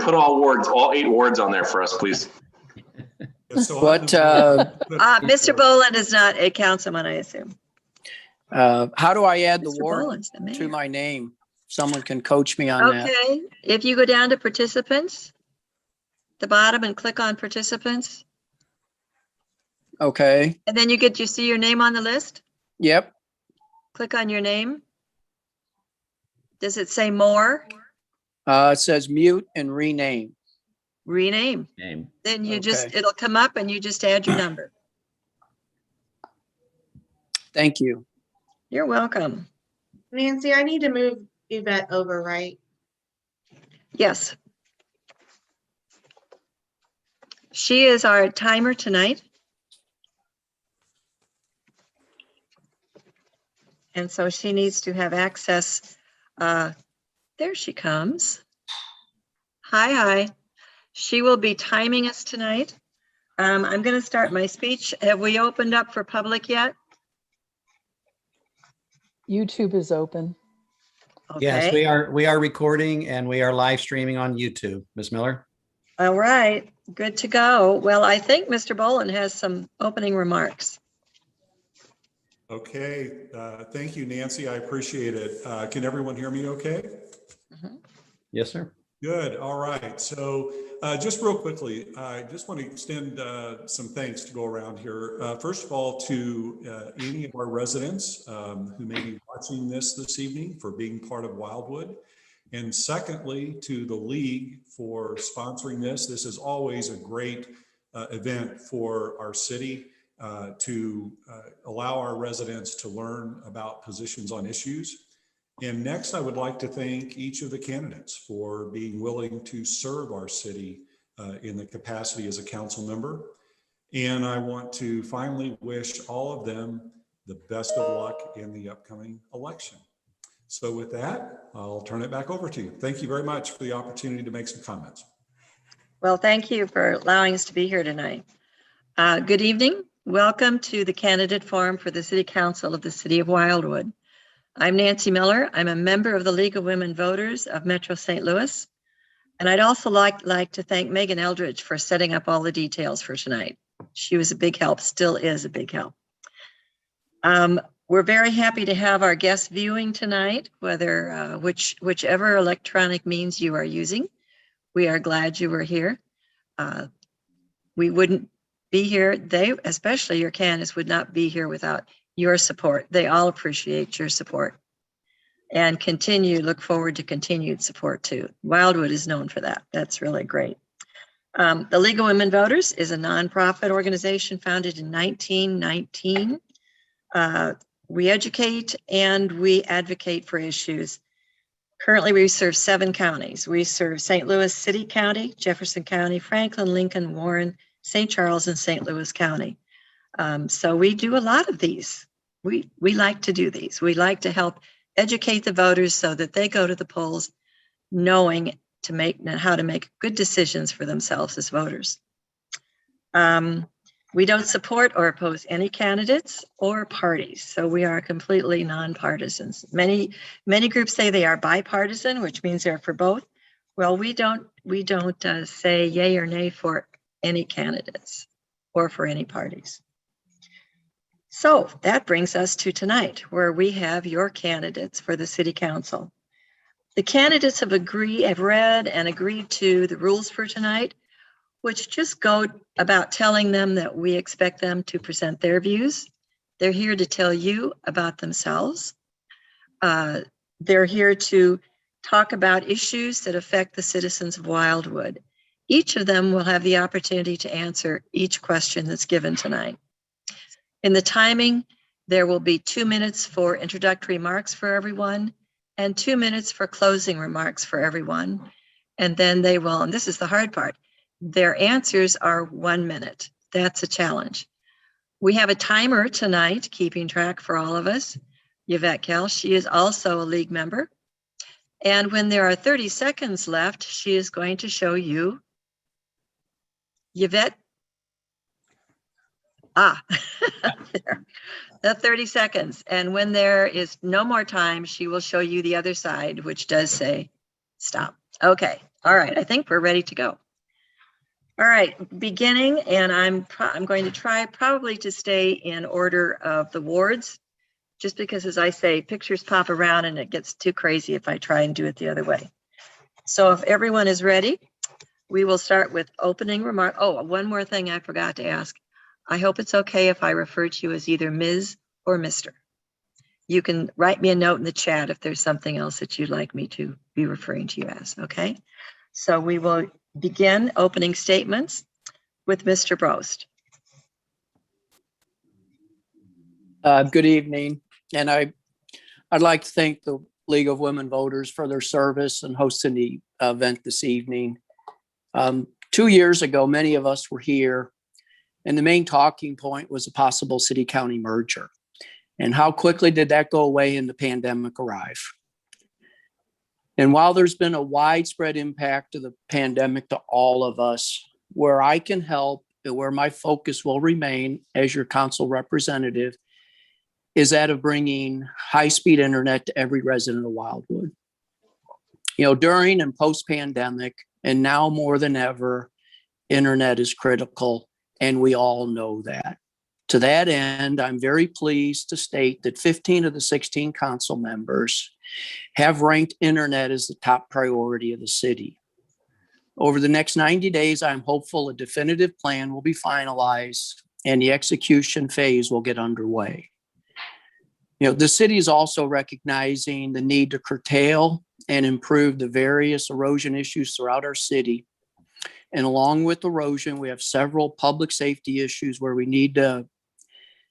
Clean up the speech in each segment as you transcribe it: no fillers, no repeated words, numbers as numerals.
put all 8 wards on there for us, please. So What, Mr. Boland is not a councilman, I assume. how do I add the Mr. ward Boland's the mayor. to my name? Someone can coach me on that. Okay, if you go down to participants, the bottom, and click on participants, Okay. and then you see your name on the list? Yep. Click on your name. Does it say more? It says mute and rename. Rename. Name. Then you Okay. it'll come up and you just add your number. Thank you. You're welcome. Nancy, I need to move Yvette over, right? Yes. She is our timer tonight. And so she needs to have access. There she comes. Hi. She will be timing us tonight. I'm going to start my speech. Have we opened up for public yet? YouTube is open. Yes, Okay. we are recording and we are live streaming on YouTube. Ms. Miller? All right. Good to go. Well, I think Mr. Boland has some opening remarks. Okay, thank you, Nancy. I appreciate it. Can everyone hear me okay? Yes, sir. Good. All right. So just real quickly, I just want to extend some thanks to go around here. First of all, to any of our residents who may be watching this evening for being part of Wildwood. And secondly, to the League for sponsoring this. This is always a great event for our city to allow our residents to learn about positions on issues. And next, I would like to thank each of the candidates for being willing to serve our city in the capacity as a council member. And I want to finally wish all of them the best of luck in the upcoming election. So with that, I'll turn it back over to you. Thank you very much for the opportunity to make some comments. Well, thank you for allowing us to be here tonight. Good evening. Welcome to the candidate forum for the City Council of the City of Wildwood. I'm Nancy Miller. I'm a member of the League of Women Voters of Metro St. Louis. And I'd also like to thank Megan Eldridge for setting up all the details for tonight. She was a big help, still is a big help. We're very happy to have our guest viewing tonight, whether whichever electronic means you are using. We are glad you were here. We wouldn't be here, especially your candidates, would not be here without your support. They all appreciate your support and look forward to continued support too. Wildwood is known for that. That's really great. The League of Women Voters is a nonprofit organization founded in 1919. We educate and we advocate for issues. Currently, we serve 7 counties. We serve St. Louis City County, Jefferson County, Franklin, Lincoln, Warren, St. Charles, and St. Louis County. So we do a lot of these. We like to do these. We like to help educate the voters so that they go to the polls knowing how to make good decisions for themselves as voters. We don't support or oppose any candidates or parties, so we are completely nonpartisans. Many groups say they are bipartisan, which means they're for both. Well, we don't say yay or nay for any candidates or for any parties. So that brings us to tonight, where we have your candidates for the City Council. The candidates have read and agreed to the rules for tonight, which just go about telling them that we expect them to present their views. They're here to tell you about themselves. They're here to talk about issues that affect the citizens of Wildwood. Each of them will have the opportunity to answer each question that's given tonight. In the timing, there will be 2 minutes for introductory remarks for everyone and 2 minutes for closing remarks for everyone. And then they will, and this is the hard part, their answers are 1 minute. That's a challenge. We have a timer tonight, keeping track for all of us. Yvette Kell, she is also a League member. And when there are 30 seconds left, she is going to show you Yvette. There, the 30 seconds. And when there is no more time, she will show you the other side, which does say stop. Okay, All right, I think we're ready to go. All right, beginning, and I'm going to try probably to stay in order of the wards, just because, as I say, pictures pop around and it gets too crazy if I try and do it the other way. So if everyone is ready, we will start with opening remark. Oh, one more thing I forgot to ask. I hope it's okay if I refer to you as either Ms. or Mr. You can write me a note in the chat if there's something else that you'd like me to be referring to you as, okay? So we will begin opening statements with Mr. Brost. Good evening, and I'd like to thank the League of Women Voters for their service and hosting the event this evening. 2 years ago, many of us were here, and the main talking point was a possible city-county merger. And how quickly did that go away and the pandemic arrive? And while there's been a widespread impact of the pandemic to all of us, where I can help and where my focus will remain as your council representative is that of bringing high-speed internet to every resident of Wildwood. You know, during and post-pandemic, and now more than ever, internet is critical, and we all know that. To that end, I'm very pleased to state that 15 of the 16 council members have ranked internet as the top priority of the city. Over the next 90 days, I'm hopeful a definitive plan will be finalized and the execution phase will get underway. You know, the city is also recognizing the need to curtail and improve the various erosion issues throughout our city. And along with erosion, we have several public safety issues where we need to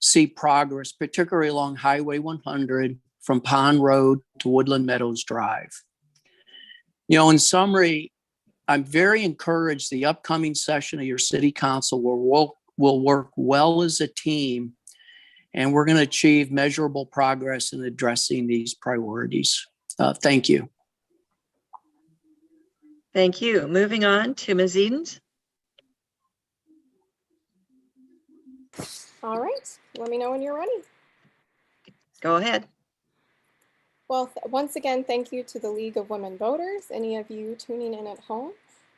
see progress, particularly along Highway 100 from Pond Road to Woodland Meadows Drive. You know, in summary, I'm very encouraged the upcoming session of your city council will work well as a team, and we're going to achieve measurable progress in addressing these priorities. Thank you. Thank you. Moving on to Ms. Edens. All right, let me know when you're ready. Go ahead. Well, once again, thank you to the League of Women Voters, any of you tuning in at home,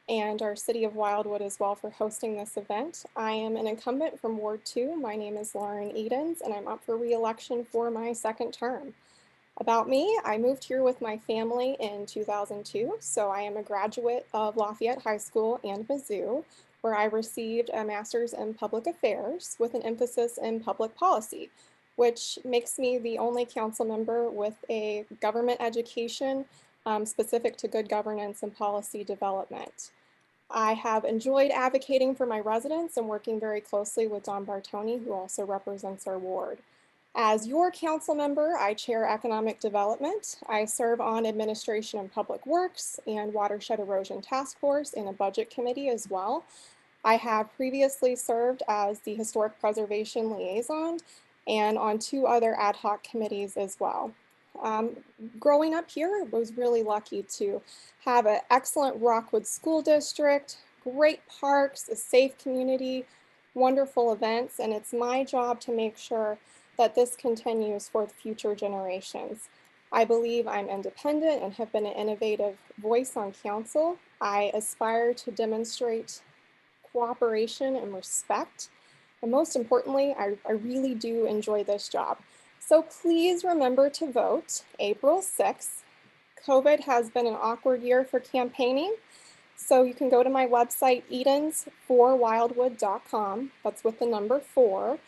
and our City of Wildwood as well for hosting this event. I am an incumbent from Ward 2. My name is Lauren Edens, and I'm up for re-election for my second term. About me, I moved here with my family in 2002, so I am a graduate of Lafayette High School and Mizzou, where I received a master's in public affairs with an emphasis in public policy, which makes me the only council member with a government education specific to good governance and policy development. I have enjoyed advocating for my residents and working very closely with Don Bartoni, who also represents our ward. As your council member, I chair economic development. I serve on administration and public works and watershed erosion task force and a budget committee as well. I have previously served as the historic preservation liaison and on 2 other ad hoc committees as well. Growing up here, I was really lucky to have an excellent Rockwood School District, great parks, a safe community, wonderful events, and it's my job to make sure that this continues for future generations. I believe I'm independent and have been an innovative voice on council. I aspire to demonstrate cooperation and respect. And most importantly, I really do enjoy this job. So please remember to vote April 6th. COVID has been an awkward year for campaigning. So you can go to my website, edens4wildwood.com. That's with the number 4.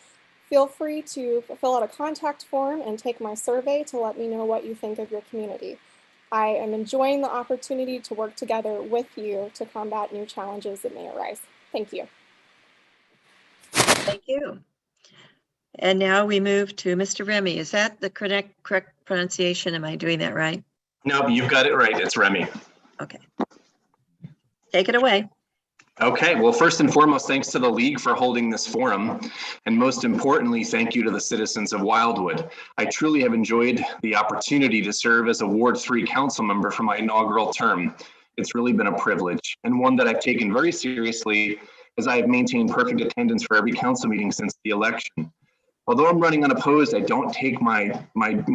Feel free to fill out a contact form and take my survey to let me know what you think of your community. I am enjoying the opportunity to work together with you to combat new challenges that may arise. Thank you. Thank you. And now we move to Mr. Remy. Is that the correct pronunciation? Am I doing that right? No, you've got it right. It's Remy. Okay. Take it away. Okay, well, first and foremost, thanks to the League for holding this forum. And most importantly, thank you to the citizens of Wildwood. I truly have enjoyed the opportunity to serve as a Ward 3 council member for my inaugural term. It's really been a privilege and one that I've taken very seriously as I have maintained perfect attendance for every council meeting since the election. Although I'm running unopposed, I don't take my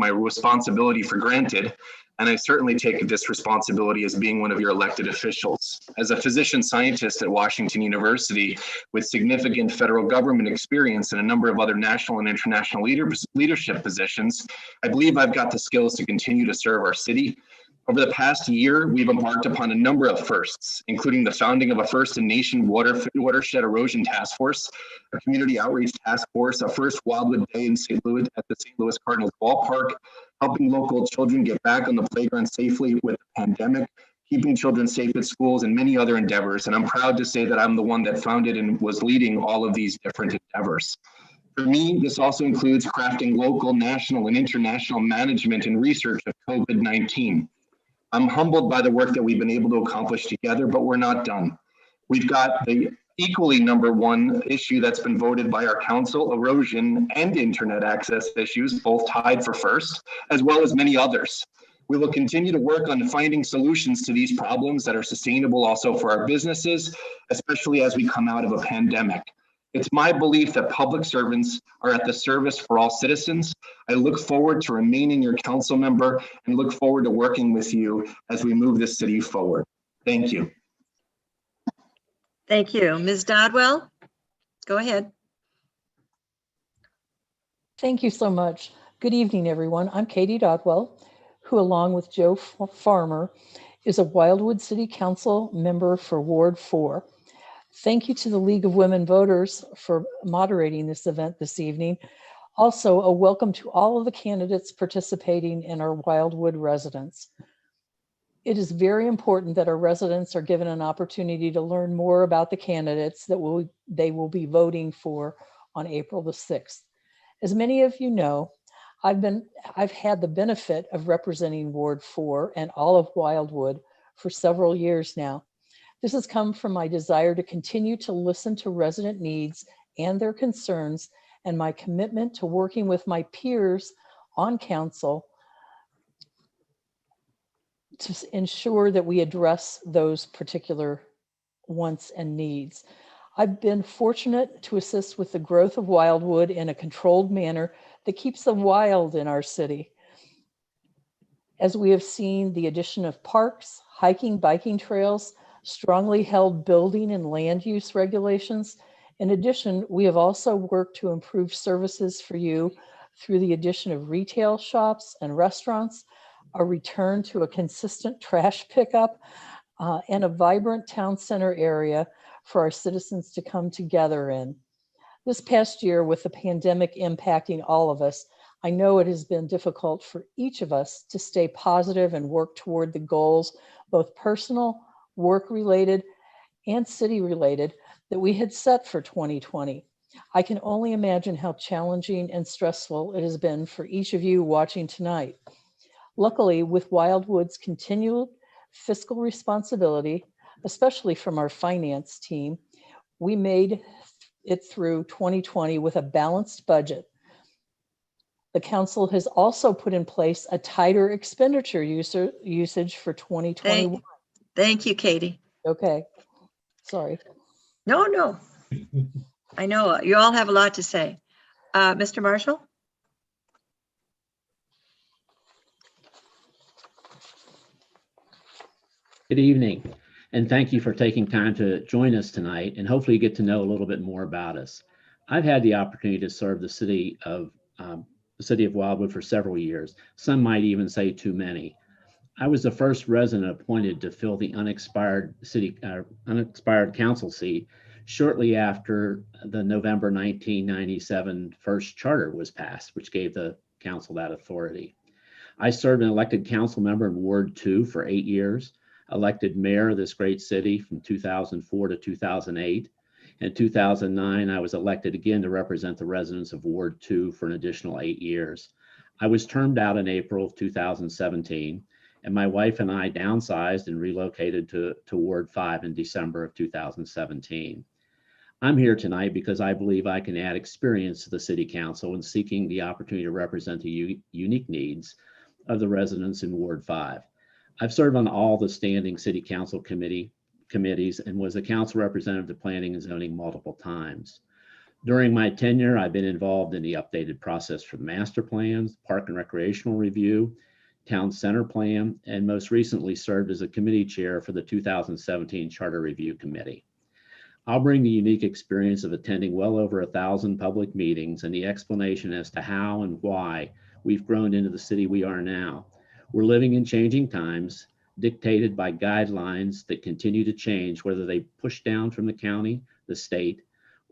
responsibility for granted, and I certainly take this responsibility as being one of your elected officials. As a physician scientist at Washington University with significant federal government experience and a number of other national and international leadership positions, I believe I've got the skills to continue to serve our city. Over the past year, we've embarked upon a number of firsts, including the founding of a first-in-nation watershed erosion task force, a community outreach task force, a first Wildwood Day in St. Louis at the St. Louis Cardinals ballpark, helping local children get back on the playground safely with the pandemic, keeping children safe at schools, and many other endeavors. And I'm proud to say that I'm the one that founded and was leading all of these different endeavors. For me, this also includes crafting local, national, and international management and research of COVID-19. I'm humbled by the work that we've been able to accomplish together, but we're not done. We've got the equally number one issue that's been voted by our council, erosion and internet access issues, both tied for first, as well as many others. We will continue to work on finding solutions to these problems that are sustainable also for our businesses, especially as we come out of a pandemic. It's my belief that public servants are at the service for all citizens. I look forward to remaining your council member and look forward to working with you as we move this city forward. Thank you. Thank you. Ms. Dodwell, go ahead. Thank you so much. Good evening, everyone. I'm Katie Dodwell, who along with Joe Farmer is a Wildwood City Council member for Ward 4. Thank you to the League of Women Voters for moderating this event this evening. Also, a welcome to all of the candidates participating and our Wildwood residents. It is very important that our residents are given an opportunity to learn more about the candidates that they will be voting for on April the 6th. As many of you know, I've had the benefit of representing Ward 4 and all of Wildwood for several years now. This has come from my desire to continue to listen to resident needs and their concerns, and my commitment to working with my peers on council to ensure that we address those particular wants and needs. I've been fortunate to assist with the growth of Wildwood in a controlled manner that keeps the wild in our city. As we have seen the addition of parks, hiking, biking trails, strongly held building and land use regulations. In addition, we have also worked to improve services for you through the addition of retail shops and restaurants, a return to a consistent trash pickup, and a vibrant town center area for our citizens to come together in. This past year, with the pandemic impacting all of us, I know it has been difficult for each of us to stay positive and work toward the goals, both personal, work-related, and city-related, that we had set for 2020. I can only imagine how challenging and stressful it has been for each of you watching tonight. Luckily, with Wildwood's continued fiscal responsibility, especially from our finance team, we made it through 2020 with a balanced budget. The council has also put in place a tighter expenditure usage for 2021. Thank you, Katie. Okay, sorry. No. I know you all have a lot to say. Mr. Marshall? Good evening, and thank you for taking time to join us tonight and hopefully get to know a little bit more about us. I've had the opportunity to serve the city of Wildwood for several years. Some might even say too many. I was the first resident appointed to fill the unexpired council seat shortly after the November 1997 first charter was passed, which gave the council that authority. I served an elected council member in Ward 2 for 8 years, elected mayor of this great city from 2004 to 2008. In 2009, I was elected again to represent the residents of Ward 2 for an additional 8 years. I was termed out in April of 2017. And my wife and I downsized and relocated to Ward 5 in December of 2017. I'm here tonight because I believe I can add experience to the City Council in seeking the opportunity to represent the unique needs of the residents in Ward 5. I've served on all the standing City Council committees and was a council representative to Planning and Zoning multiple times. During my tenure, I've been involved in the updated process for the master plans, park and recreational review, town center plan, and most recently served as a committee chair for the 2017 Charter Review Committee. I'll bring the unique experience of attending well over 1,000 public meetings and the explanation as to how and why we've grown into the city we are now. We're living in changing times, dictated by guidelines that continue to change, whether they push down from the county, the state,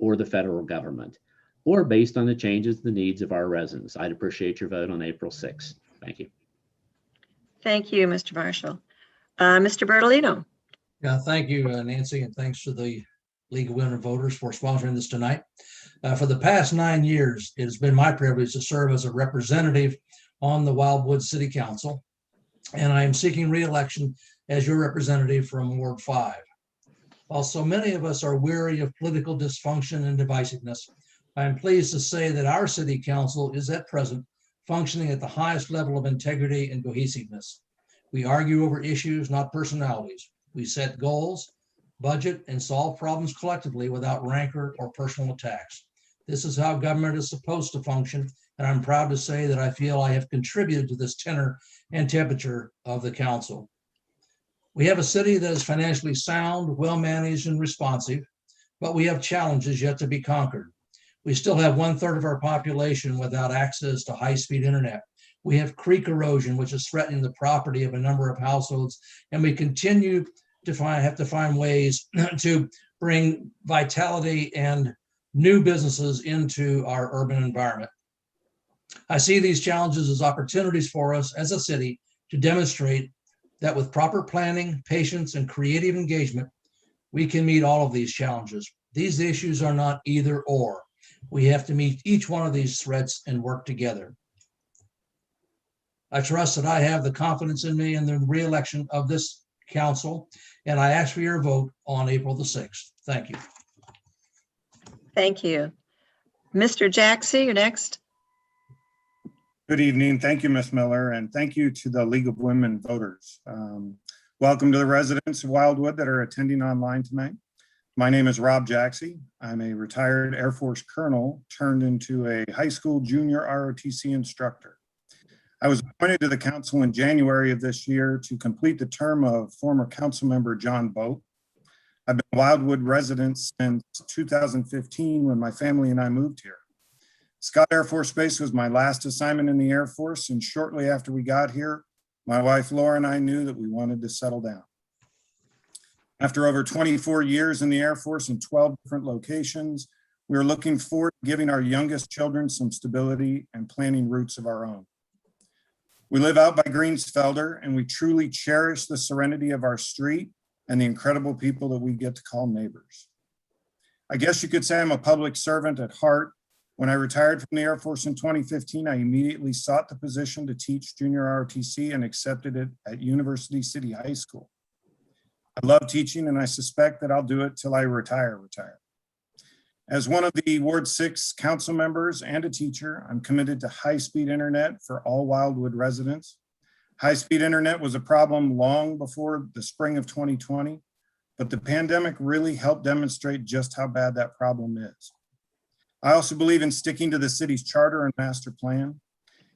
or the federal government, or based on the changes, the needs of our residents. I'd appreciate your vote on April 6th. Thank you. Thank you, Mr. Marshall. Mr. Bertolino. Yeah, thank you, Nancy, and thanks to the League of Women Voters for sponsoring this tonight. For the past 9 years, it has been my privilege to serve as a representative on the Wildwood City Council, and I am seeking re-election as your representative from Ward 5. While so many of us are weary of political dysfunction and divisiveness, I am pleased to say that our City Council is at present functioning at the highest level of integrity and cohesiveness. We argue over issues, not personalities. We set goals, budget, and solve problems collectively without rancor or personal attacks. This is how government is supposed to function, and I'm proud to say that I feel I have contributed to this tenor and temperature of the council. We have a city that is financially sound, well-managed, and responsive, but we have challenges yet to be conquered. We still have 1/3 of our population without access to high-speed internet. We have creek erosion, which is threatening the property of a number of households, and we continue to have to find ways to bring vitality and new businesses into our urban environment. I see these challenges as opportunities for us as a city to demonstrate that with proper planning, patience, and creative engagement, we can meet all of these challenges. These issues are not either or. We have to meet each one of these threats and work together. I trust that I have the confidence in me in the re-election of this council, and I ask for your vote on April the 6th. Thank you. Thank you. Mr. Jaxie, you're next. Good evening. Thank you, Ms. Miller, and thank you to the League of Women Voters. Welcome to the residents of Wildwood that are attending online tonight. My name is Rob Jaxie. I'm a retired Air Force colonel turned into a high school junior ROTC instructor. I was appointed to the council in January of this year to complete the term of former council member John Boat. I've been a Wildwood resident since 2015 when my family and I moved here. Scott Air Force Base was my last assignment in the Air Force, and shortly after we got here, my wife Laura and I knew that we wanted to settle down. After over 24 years in the Air Force in 12 different locations, we are looking forward to giving our youngest children some stability and planning roots of our own. We live out by Greensfelder, and we truly cherish the serenity of our street and the incredible people that we get to call neighbors. I guess you could say I'm a public servant at heart. When I retired from the Air Force in 2015, I immediately sought the position to teach junior ROTC and accepted it at University City High School. I love teaching, and I suspect that I'll do it till I retire. As one of the Ward 6 council members and a teacher, I'm committed to high-speed internet for all Wildwood residents. High-speed internet was a problem long before the spring of 2020, but the pandemic really helped demonstrate just how bad that problem is. I also believe in sticking to the city's charter and master plan.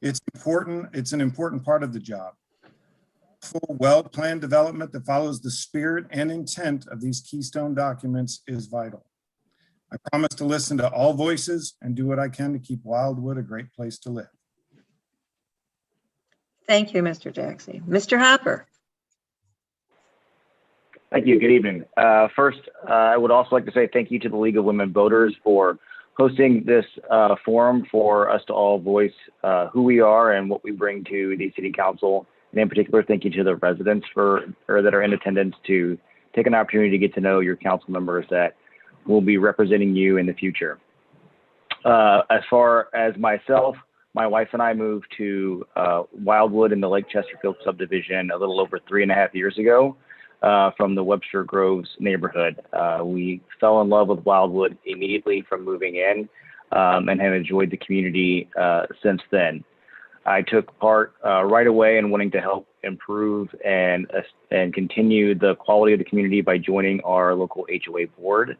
It's important. It's an important part of the job. Full, well-planned development that follows the spirit and intent of these keystone documents is vital. I promise to listen to all voices and do what I can to keep Wildwood a great place to live. Thank you, Mr. Jaxie. Mr. Hopper. Thank you. Good evening. First, I would also like to say thank you to the League of Women Voters for hosting this forum for us to all voice who we are and what we bring to the City Council. And in particular, thank you to the residents that are in attendance to take an opportunity to get to know your council members that will be representing you in the future. As far as myself, my wife and I moved to Wildwood in the Lake Chesterfield subdivision a little over 3.5 years ago from the Webster Groves neighborhood. We fell in love with Wildwood immediately from moving in and have enjoyed the community since then. I took part right away in wanting to help improve and continue the quality of the community by joining our local HOA board,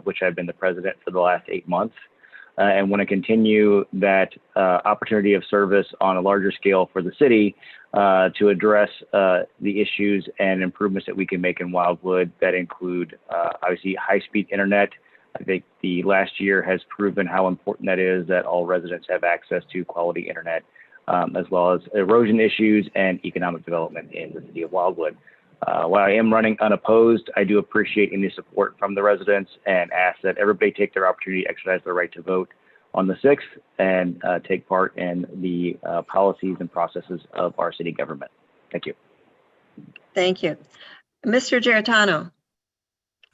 which I've been the president for the last 8 months. and want to continue that opportunity of service on a larger scale for the city to address the issues and improvements that we can make in Wildwood that include obviously high-speed internet. I think the last year has proven how important that is, that all residents have access to quality internet, as well as erosion issues and economic development in the city of Wildwood. While I am running unopposed, I do appreciate any support from the residents and ask that everybody take their opportunity to exercise their right to vote on the 6th and take part in the policies and processes of our city government. Thank you. Thank you. Mr. Giarratano.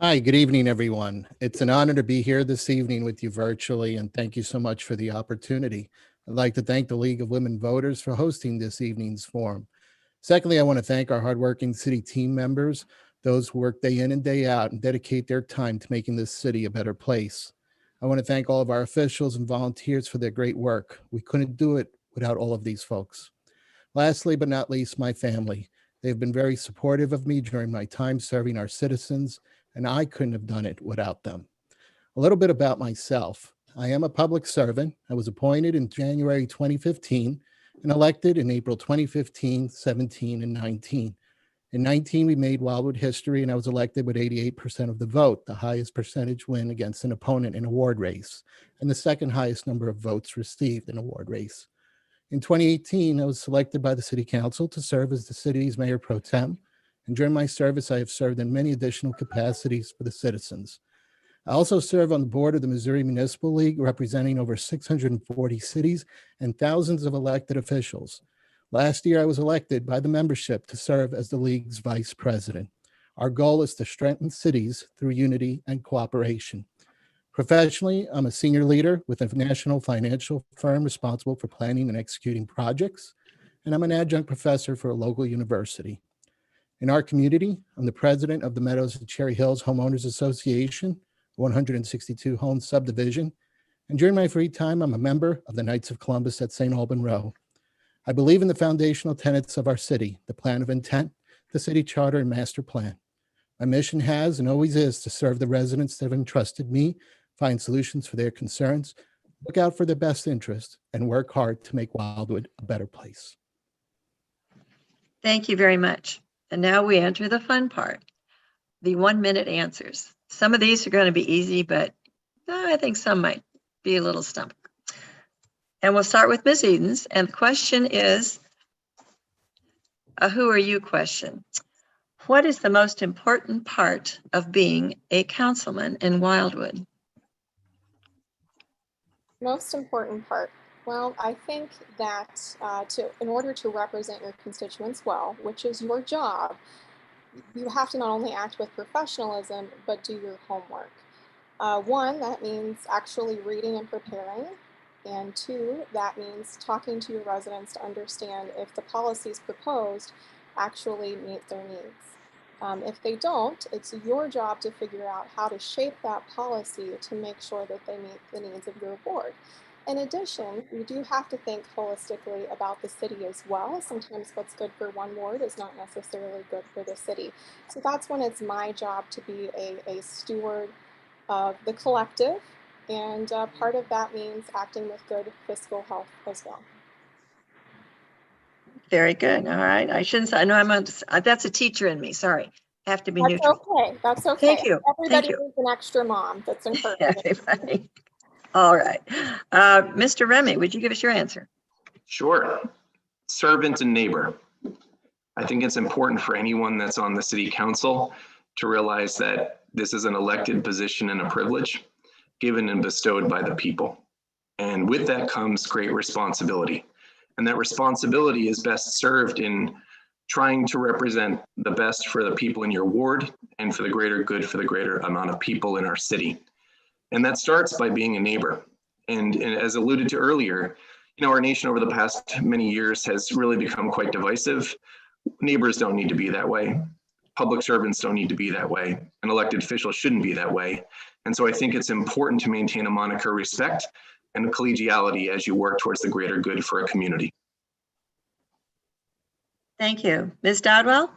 Hi, good evening, everyone. It's an honor to be here this evening with you virtually, and thank you so much for the opportunity. I'd like to thank the League of Women Voters for hosting this evening's forum. Secondly, I want to thank our hardworking city team members, those who work day in and day out and dedicate their time to making this city a better place. I want to thank all of our officials and volunteers for their great work. We couldn't do it without all of these folks. Lastly, but not least, my family. They've been very supportive of me during my time serving our citizens, and I couldn't have done it without them. A little bit about myself. I am a public servant. I was appointed in January 2015 and elected in April 2015, 17, and 19. In 19, we made Wildwood history, and I was elected with 88% of the vote, the highest percentage win against an opponent in a ward race, and the second highest number of votes received in a ward race. In 2018, I was selected by the City Council to serve as the city's mayor pro tem, and during my service, I have served in many additional capacities for the citizens. I also serve on the board of the Missouri Municipal League, representing over 640 cities and thousands of elected officials. Last year, I was elected by the membership to serve as the league's vice president. Our goal is to strengthen cities through unity and cooperation. Professionally, I'm a senior leader with a national financial firm responsible for planning and executing projects, and I'm an adjunct professor for a local university. In our community, I'm the president of the Meadows and Cherry Hills Homeowners Association, 162 home subdivision, and during my free time, I'm a member of the Knights of Columbus at St. Alban Row. I believe in the foundational tenets of our city, the plan of intent, the city charter, and master plan. My mission has and always is to serve the residents that have entrusted me, find solutions for their concerns, look out for their best interest, and work hard to make Wildwood a better place. Thank you very much. And now we enter the fun part, the 1-minute answers. Some of these are going to be easy, but I think some might be a little stumped. And we'll start with Ms. Edens. And the question is a who are you question. What is the most important part of being a councilman in Wildwood? Most important part. Well, I think that in order to represent your constituents well, which is your job, you have to not only act with professionalism, but do your homework. One, that means actually reading and preparing. And two, that means talking to your residents to understand if the policies proposed actually meet their needs. If they don't, it's your job to figure out how to shape that policy to make sure that they meet the needs of your board. In addition, you do have to think holistically about the city as well. Sometimes what's good for one ward is not necessarily good for the city. So that's when it's my job to be a steward of the collective. And part of that means acting with good fiscal health as well. Very good. All right. I shouldn't say, I know that's a teacher in me. Sorry. I have to be neutral. That's okay. That's okay. Thank you. Everybody Thank you. needs an extra mom that's encouraging. Everybody. All right. Mr. Remy, would you give us your answer? Sure. Servant and neighbor. I think it's important for anyone that's on the city council to realize that this is an elected position and a privilege given and bestowed by the people. And with that comes great responsibility. And that responsibility is best served in trying to represent the best for the people in your ward and for the greater good for the greater amount of people in our city. And that starts by being a neighbor. And as alluded to earlier, you know, our nation over the past many years has really become quite divisive. Neighbors don't need to be that way. Public servants don't need to be that way. And elected officials shouldn't be that way. And so I think it's important to maintain a moniker of respect and collegiality as you work towards the greater good for a community. Thank you. Ms. Dodwell?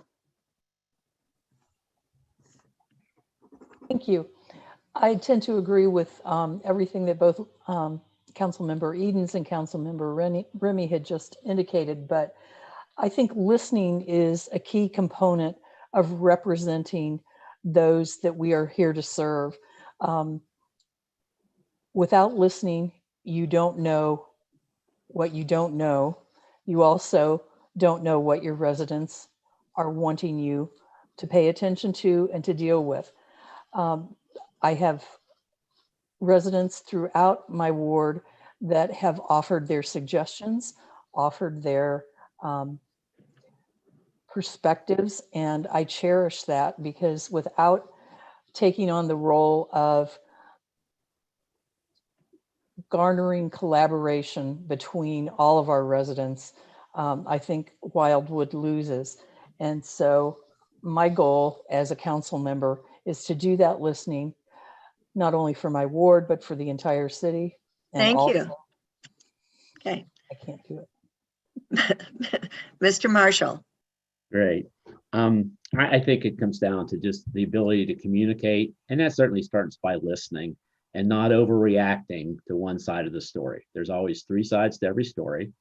Thank you. I tend to agree with everything that both Councilmember Edens and Councilmember Remy had just indicated, but I think listening is a key component of representing those that we are here to serve. Without listening, you don't know what you don't know. You also don't know what your residents are wanting you to pay attention to and to deal with. I have residents throughout my ward that have offered their suggestions, offered their perspectives, and I cherish that, because without taking on the role of garnering collaboration between all of our residents, I think Wildwood loses. And so my goal as a council member is to do that listening, not only for my ward, but for the entire city. And Thank also, you. Okay. I can't do it. Mr. Marshall. Great. I think it comes down to just the ability to communicate, and that certainly starts by listening and not overreacting to one side of the story. There's always three sides to every story.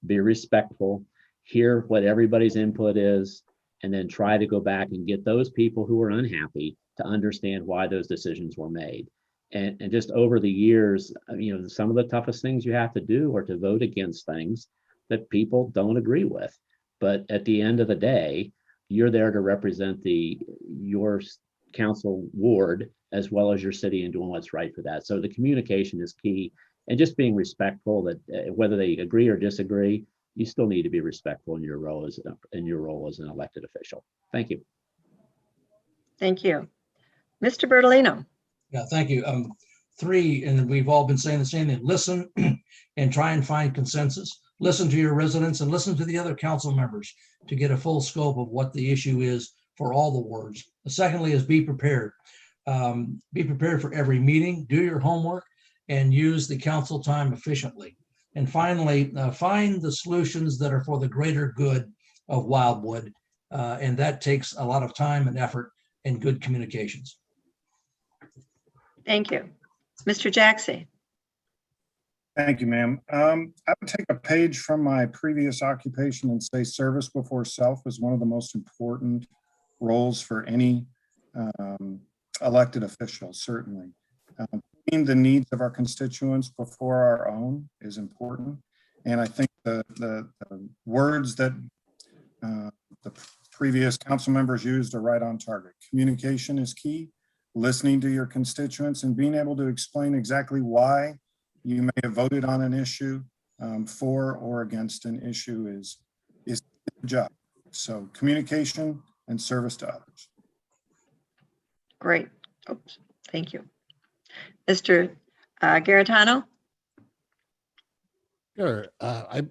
Be respectful, hear what everybody's input is, and then try to go back and get those people who are unhappy to understand why those decisions were made. And just over the years, you know, some of the toughest things you have to do are to vote against things that people don't agree with. But at the end of the day, you're there to represent your council ward as well as your city and doing what's right for that. So the communication is key, and just being respectful that whether they agree or disagree, you still need to be respectful in your role as an elected official. Thank you. Thank you. Mr. Bertolino. Yeah, thank you. Three, and we've all been saying the same thing: listen and try and find consensus. Listen to your residents and listen to the other council members to get a full scope of what the issue is for all the wards. Secondly is be prepared. Be prepared for every meeting, do your homework, and use the council time efficiently. And finally, find the solutions that are for the greater good of Wildwood. And that takes a lot of time and effort and good communications. Thank you. Mr. Jaxie. Thank you, ma'am. I would take a page from my previous occupation and say service before self is one of the most important roles for any elected official, certainly. Putting the needs of our constituents before our own is important. And I think the words that the previous council members used are right on target. Communication is key, listening to your constituents and being able to explain exactly why you may have voted on an issue for or against an issue is the job. So communication and service to others. Great. Oops. Thank you. Mr. Garitano. Sure. I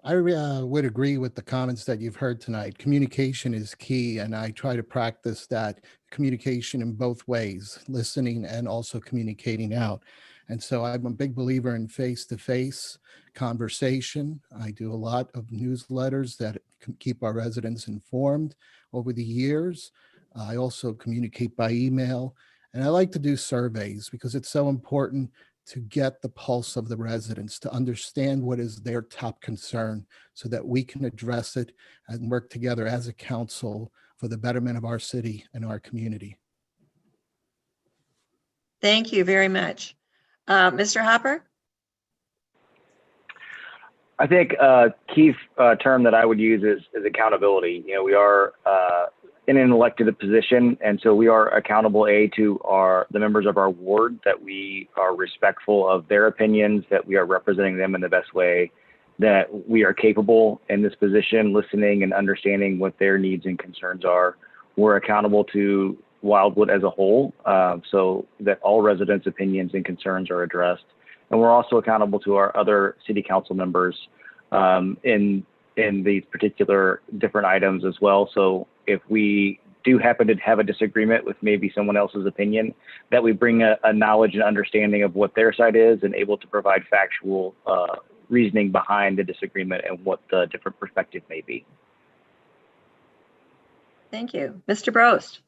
would agree with the comments that you've heard tonight. Communication is key, and I try to practice that communication in both ways, listening and also communicating out. And so I'm a big believer in face-to-face conversation. I do a lot of newsletters that keep our residents informed over the years. I also communicate by email, and I like to do surveys because it's so important to get the pulse of the residents, to understand what is their top concern so that we can address it and work together as a council for the betterment of our city and our community. Thank you very much. Mr. Hopper? I think a key term that I would use is accountability. You know, we are in an elected position, and so we are accountable to the members of our ward, that we are respectful of their opinions, that we are representing them in the best way, that we are capable in this position, listening and understanding what their needs and concerns are. We're accountable to Wildwood as a whole, so that all residents' opinions and concerns are addressed. And we're also accountable to our other city council members in these particular different items as well. So if we do happen to have a disagreement with maybe someone else's opinion, that we bring a knowledge and understanding of what their side is and able to provide factual reasoning behind the disagreement and what the different perspective may be. Thank you. Mr. Brost.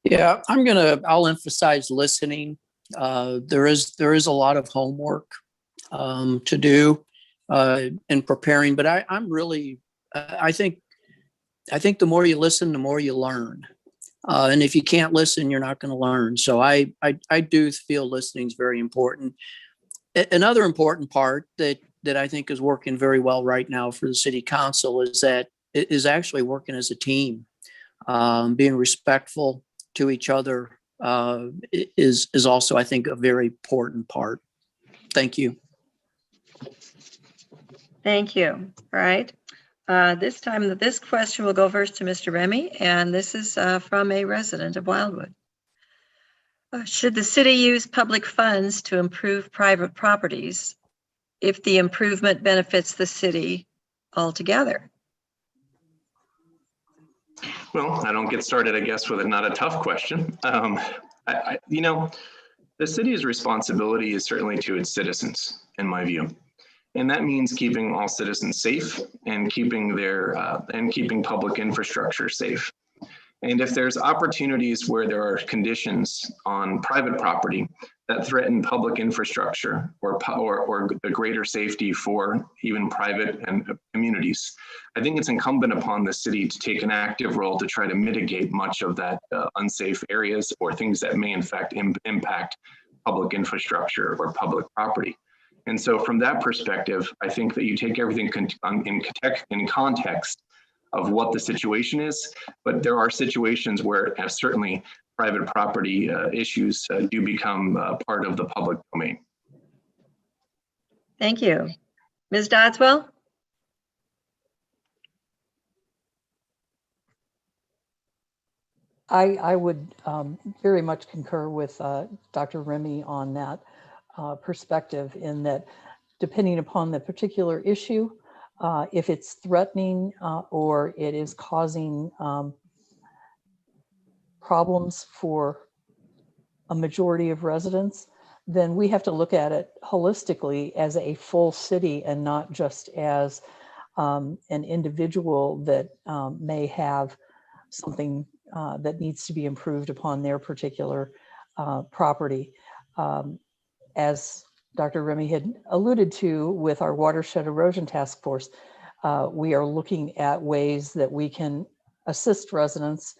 Yeah, I'll emphasize listening. There is a lot of homework to do in preparing, but I'm really, I think the more you listen, the more you learn. And if you can't listen, you're not going to learn. So I do feel listening is very important. Another important part that I think is working very well right now for the city council is that it is actually working as a team, being respectful to each other is also, I think, a very important part. Thank you. Thank you. All right. This time, this question will go first to Mr. Remy, and this is from a resident of Wildwood. Should the city use public funds to improve private properties if the improvement benefits the city altogether? Well, I don't get started, I guess, with not a tough question. You know, the city's responsibility is certainly to its citizens, in my view. And that means keeping all citizens safe and keeping keeping public infrastructure safe. And if there's opportunities where there are conditions on private property that threaten public infrastructure or the greater safety for even private and communities, I think it's incumbent upon the city to take an active role to try to mitigate much of that unsafe areas or things that may in fact impact public infrastructure or public property. And so from that perspective, I think that you take everything in context of what the situation is, but there are situations where certainly private property issues do become part of the public domain. Thank you. Ms. Dodswell? I would very much concur with Dr. Remy on that perspective, in that depending upon the particular issue, if it's threatening or it is causing problems for a majority of residents, then we have to look at it holistically as a full city and not just as an individual that may have something that needs to be improved upon their particular property. As Dr. Remy had alluded to with our watershed erosion task force, we are looking at ways that we can assist residents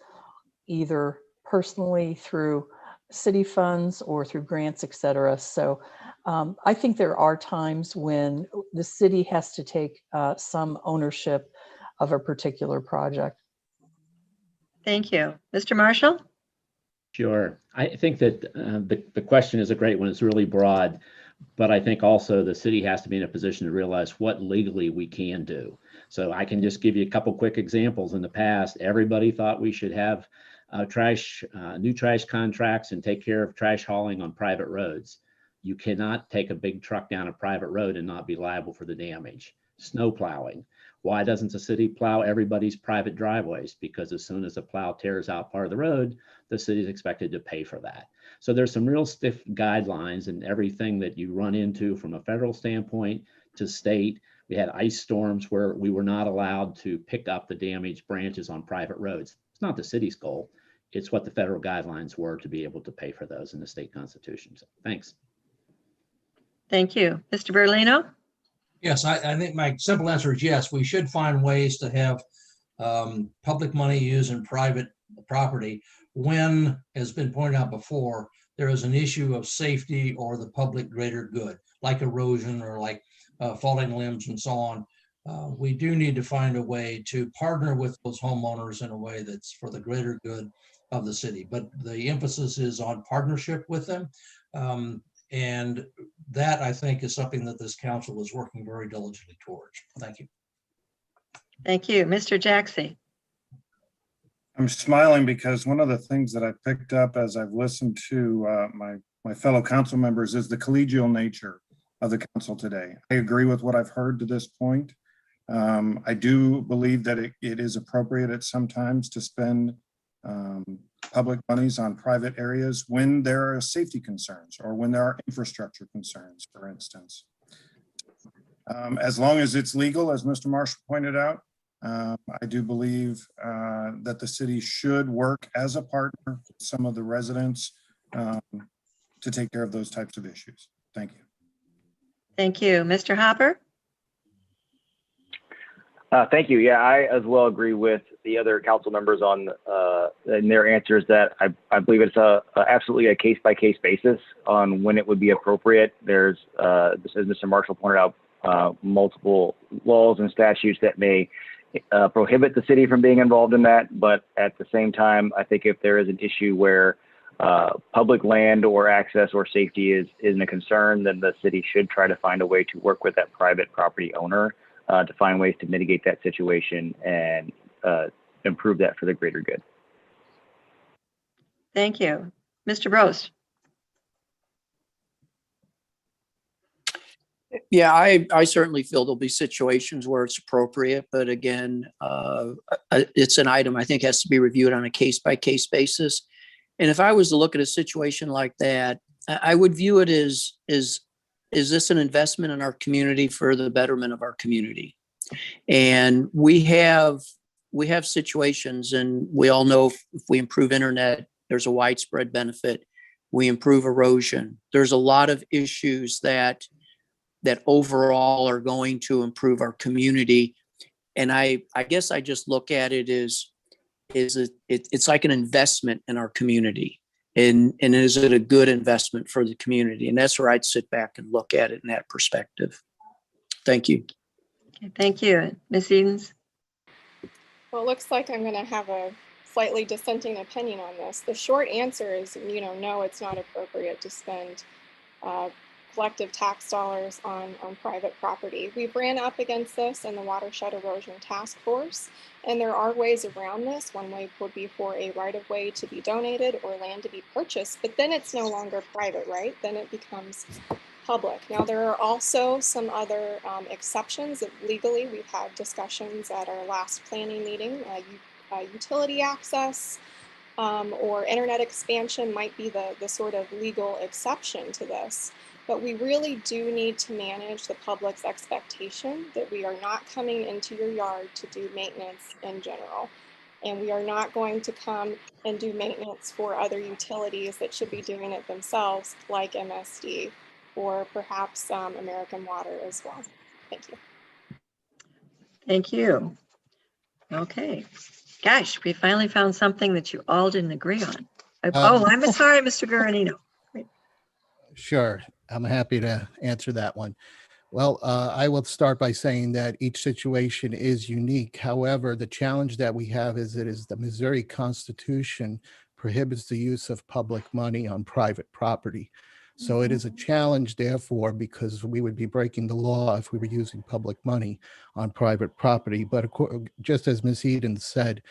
either personally through city funds or through grants, et cetera. So I think there are times when the city has to take some ownership of a particular project. Thank you. Mr. Marshall? Sure. I think that the question is a great one. It's really broad, but I think also the city has to be in a position to realize what legally we can do. So I can just give you a couple quick examples. In the past, everybody thought we should have new trash contracts and take care of trash hauling on private roads. You cannot take a big truck down a private road and not be liable for the damage. Snow plowing. Why doesn't the city plow everybody's private driveways? Because as soon as a plow tears out part of the road, the city is expected to pay for that. So there's some real stiff guidelines and everything that you run into from a federal standpoint to state. We had ice storms where we were not allowed to pick up the damaged branches on private roads. It's not the city's goal. It's what the federal guidelines were to be able to pay for those in the state constitution. So thanks. Thank you. Mr. Berlino? Yes, I think my simple answer is yes. We should find ways to have public money used in private property when, as has been pointed out before, there is an issue of safety or the public greater good, like erosion or like falling limbs and so on. We do need to find a way to partner with those homeowners in a way that's for the greater good of the city. But the emphasis is on partnership with them. And that, I think, is something that this council is working very diligently towards. Thank you. Thank you. Mr. Jaxie? I'm smiling because one of the things that I picked up as I've listened to my fellow council members is the collegial nature of the council today. I agree with what I've heard to this point. I do believe that it is appropriate at some times to spend public monies on private areas when there are safety concerns or when there are infrastructure concerns, for instance. As long as it's legal, as Mr. Marshall pointed out, I do believe that the city should work as a partner with some of the residents to take care of those types of issues. Thank you. Thank you. Mr. Hopper? Thank you. Yeah, I as well agree with the other council members on in their answers that I believe it's absolutely a case-by-case basis on when it would be appropriate. There's, as Mr. Marshall pointed out, multiple laws and statutes that may prohibit the city from being involved in that. But at the same time, I think if there is an issue where public land or access or safety isn't a concern, then the city should try to find a way to work with that private property owner to find ways to mitigate that situation and improve that for the greater good. Thank you. Mr. Brost? Yeah, I certainly feel there'll be situations where it's appropriate, but again, it's an item I think has to be reviewed on a case-by-case basis. And if I was to look at a situation like that, I would view it as, is this an investment in our community for the betterment of our community? And we have situations, and we all know if we improve internet, there's a widespread benefit. We improve erosion. There's a lot of issues that overall are going to improve our community. And I guess I just look at it as it's like an investment in our community. And is it a good investment for the community? And that's where I'd sit back and look at it in that perspective. Thank you. Okay, thank you. Ms. Edens? Well, it looks like I'm going to have a slightly dissenting opinion on this. The short answer is, no, it's not appropriate to spend collective tax dollars on private property. We've ran up against this in the Watershed Erosion Task Force, and there are ways around this. One way would be for a right-of-way to be donated or land to be purchased, but then it's no longer private, right? Then it becomes public. Now, there are also some other exceptions that legally we've had discussions at our last planning meeting. Utility access or internet expansion might be the sort of legal exception to this. But we really do need to manage the public's expectation that we are not coming into your yard to do maintenance in general. And we are not going to come and do maintenance for other utilities that should be doing it themselves, like MSD or perhaps American Water as well. Thank you. Thank you. Okay. Gosh, we finally found something that you all didn't agree on. I'm sorry, Mr. Guaranino. Sure, I'm happy to answer that one. Well, I will start by saying that each situation is unique. However, the challenge that we have is the Missouri Constitution prohibits the use of public money on private property. So it is a challenge, therefore, because we would be breaking the law if we were using public money on private property. But just as Ms. Eden said,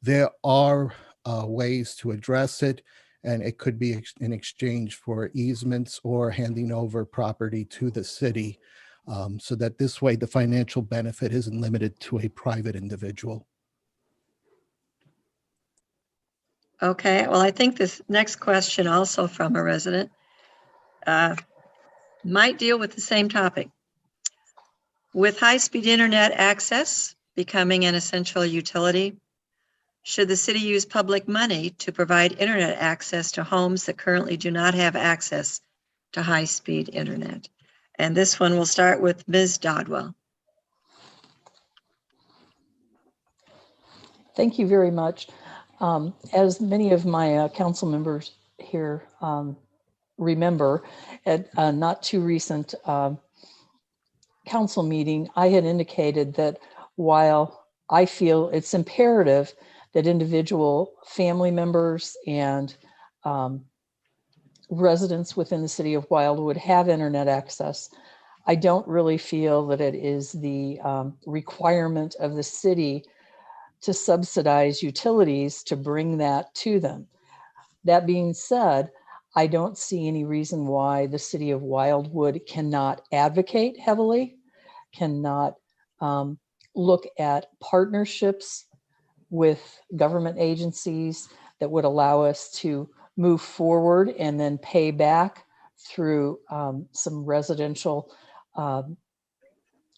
there are ways to address it, and it could be in exchange for easements or handing over property to the city, so that this way the financial benefit isn't limited to a private individual. Okay, well, I think this next question, also from a resident, might deal with the same topic. With high-speed internet access becoming an essential utility, should the city use public money to provide internet access to homes that currently do not have access to high-speed internet? And this one will start with Ms. Dodwell. Thank you very much. As many of my council members here remember, at a not too recent council meeting, I had indicated that while I feel it's imperative that individual family members and residents within the city of Wildwood have internet access, I don't really feel that it is the requirement of the city to subsidize utilities to bring that to them. That being said, I don't see any reason why the city of Wildwood cannot advocate heavily, cannot look at partnerships with government agencies that would allow us to move forward and then pay back through some residential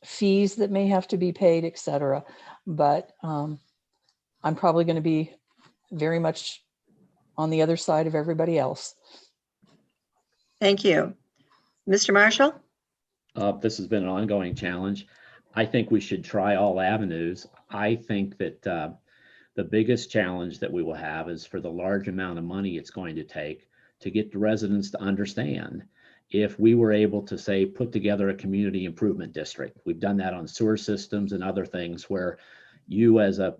fees that may have to be paid, et cetera. But I'm probably going to be very much on the other side of everybody else. Thank you. Mr. Marshall? This has been an ongoing challenge. I think we should try all avenues. I think that the biggest challenge that we will have is for the large amount of money it's going to take to get the residents to understand. If we were able to, say, put together a community improvement district, we've done that on sewer systems and other things where you as a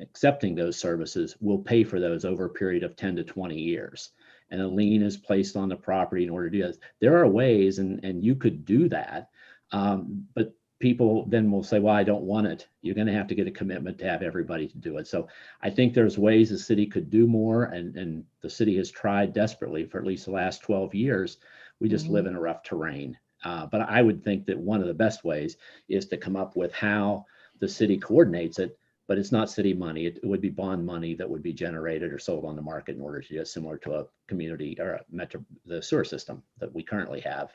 accepting those services will pay for those over a period of 10 to 20 years. And a lien is placed on the property in order to do this. There are ways, and you could do that, but people then will say, well, I don't want it. You're going to have to get a commitment to have everybody to do it. So I think there's ways the city could do more, and the city has tried desperately for at least the last 12 years. We just live in a rough terrain. But I would think that one of the best ways is to come up with how the city coordinates it, but it's not city money. It would be bond money that would be generated or sold on the market in order to do it, similar to a community or the sewer system that we currently have,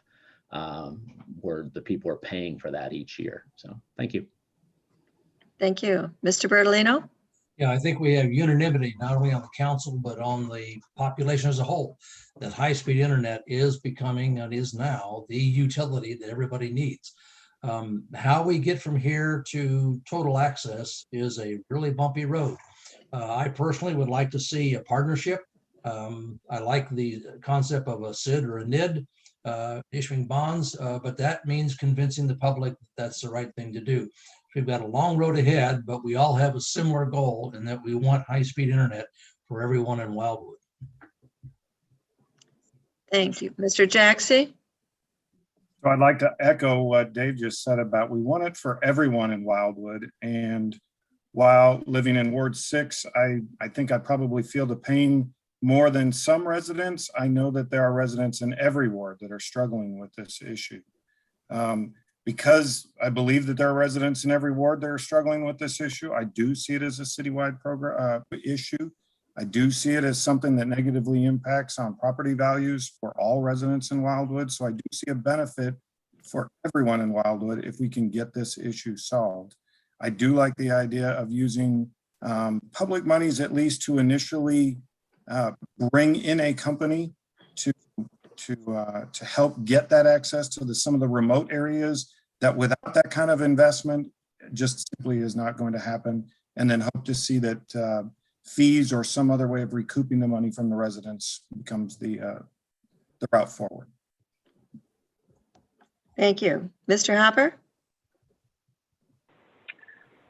where the people are paying for that each year. So thank you. Thank you. Mr. Bertolino? Yeah, I think we have unanimity, not only on the council, but on the population as a whole, that high-speed internet is becoming and is now the utility that everybody needs. How we get from here to total access is a really bumpy road. I personally would like to see a partnership. I like the concept of a SID or a NID issuing bonds, but that means convincing the public that that's the right thing to do. We've got a long road ahead, but we all have a similar goal in that we want high-speed internet for everyone in Wildwood. Thank you. Mr. Jaxie? So I'd like to echo what Dave just said about we want it for everyone in Wildwood. And while living in Ward 6, I think I probably feel the pain more than some residents. I know that there are residents in every ward that are struggling with this issue. Because I believe that there are residents in every ward that are struggling with this issue, I do see it as a citywide program issue. I do see it as something that negatively impacts on property values for all residents in Wildwood. So I do see a benefit for everyone in Wildwood if we can get this issue solved. I do like the idea of using public monies at least to initially bring in a company to help get that access to some of the remote areas that without that kind of investment just simply is not going to happen, and then hope to see that fees or some other way of recouping the money from the residents becomes the route forward. Thank you. Mr. Hopper?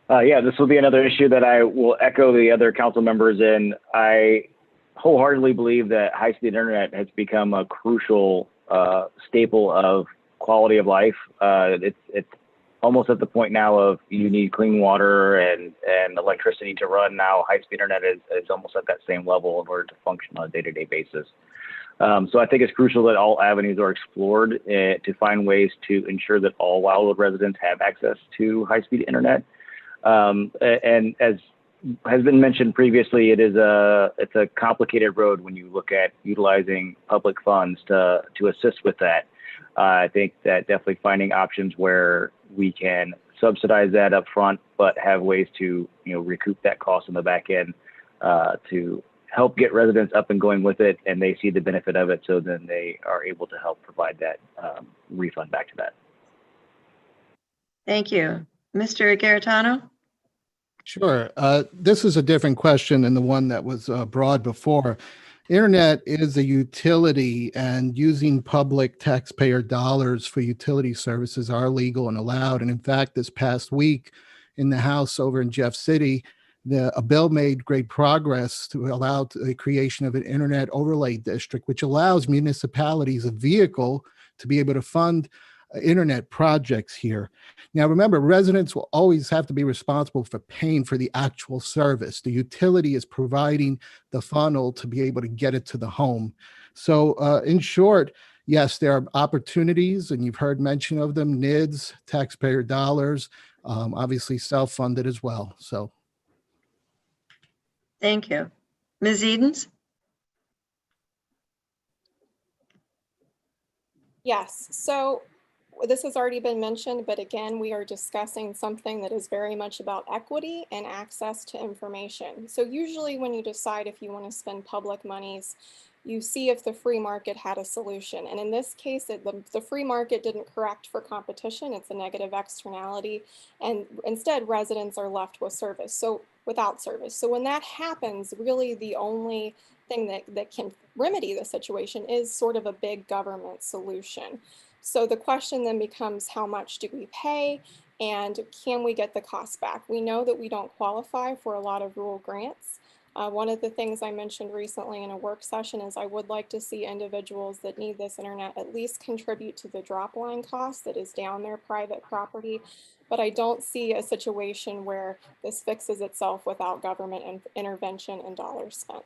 Yeah, this will be another issue that I will echo the other council members in. I wholeheartedly believe that high-speed internet has become a crucial staple of quality of life. It's almost at the point now of you need clean water and electricity to run. Now high-speed internet is almost at that same level in order to function on a day-to-day basis. So I think it's crucial that all avenues are explored to find ways to ensure that all Wildwood residents have access to high-speed internet. And as has been mentioned previously, it's a complicated road when you look at utilizing public funds to assist with that. I think that definitely finding options where we can subsidize that up front, but have ways to recoup that cost on the back end to help get residents up and going with it, and they see the benefit of it, so then they are able to help provide that refund back to that. Thank you. Mr. Garitano? Sure. This is a different question than the one that was broad before. Internet is a utility, and using public taxpayer dollars for utility services are legal and allowed. And in fact, this past week in the House over in Jeff City, a bill made great progress to allow the creation of an internet overlay district, which allows municipalities a vehicle to be able to fund internet projects here. Now, remember, residents will always have to be responsible for paying for the actual service. The utility is providing the funnel to be able to get it to the home. So in short, yes, there are opportunities, and you've heard mention of them, NIDS, taxpayer dollars, obviously self-funded as well. So. Thank you. Ms. Edens? Yes, so this has already been mentioned, but again, we are discussing something that is very much about equity and access to information. So usually when you decide if you want to spend public monies, you see if the free market had a solution. And in this case, the free market didn't correct for competition. It's a negative externality. And instead, residents are left with service, so without service. So when that happens, really the only thing that can remedy the situation is sort of a big government solution. So the question then becomes, how much do we pay and can we get the cost back? We know that we don't qualify for a lot of rural grants. One of the things I mentioned recently in a work session is I would like to see individuals that need this internet at least contribute to the drop line cost that is down their private property. But I don't see a situation where this fixes itself without government intervention and dollars spent.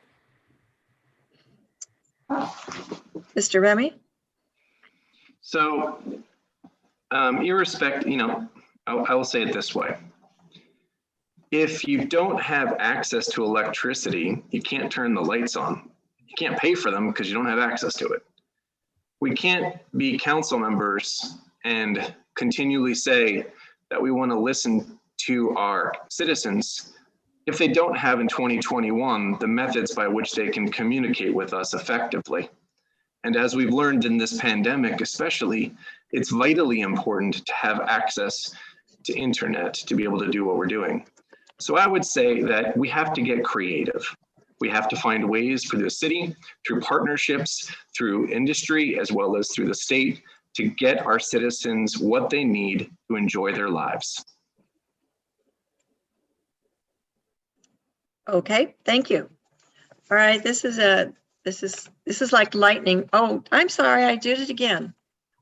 Mr. Remy? So, irrespective, I will say it this way. If you don't have access to electricity, you can't turn the lights on. You can't pay for them because you don't have access to it. We can't be council members and continually say that we want to listen to our citizens if they don't have in 2021 the methods by which they can communicate with us effectively. And as we've learned in this pandemic especially, it's vitally important to have access to internet to be able to do what we're doing. So I would say that we have to get creative. We have to find ways for the city, through partnerships, through industry, as well as through the state, to get our citizens what they need to enjoy their lives. Okay, thank you. All right, this is like lightning. Oh, I'm sorry, I did it again.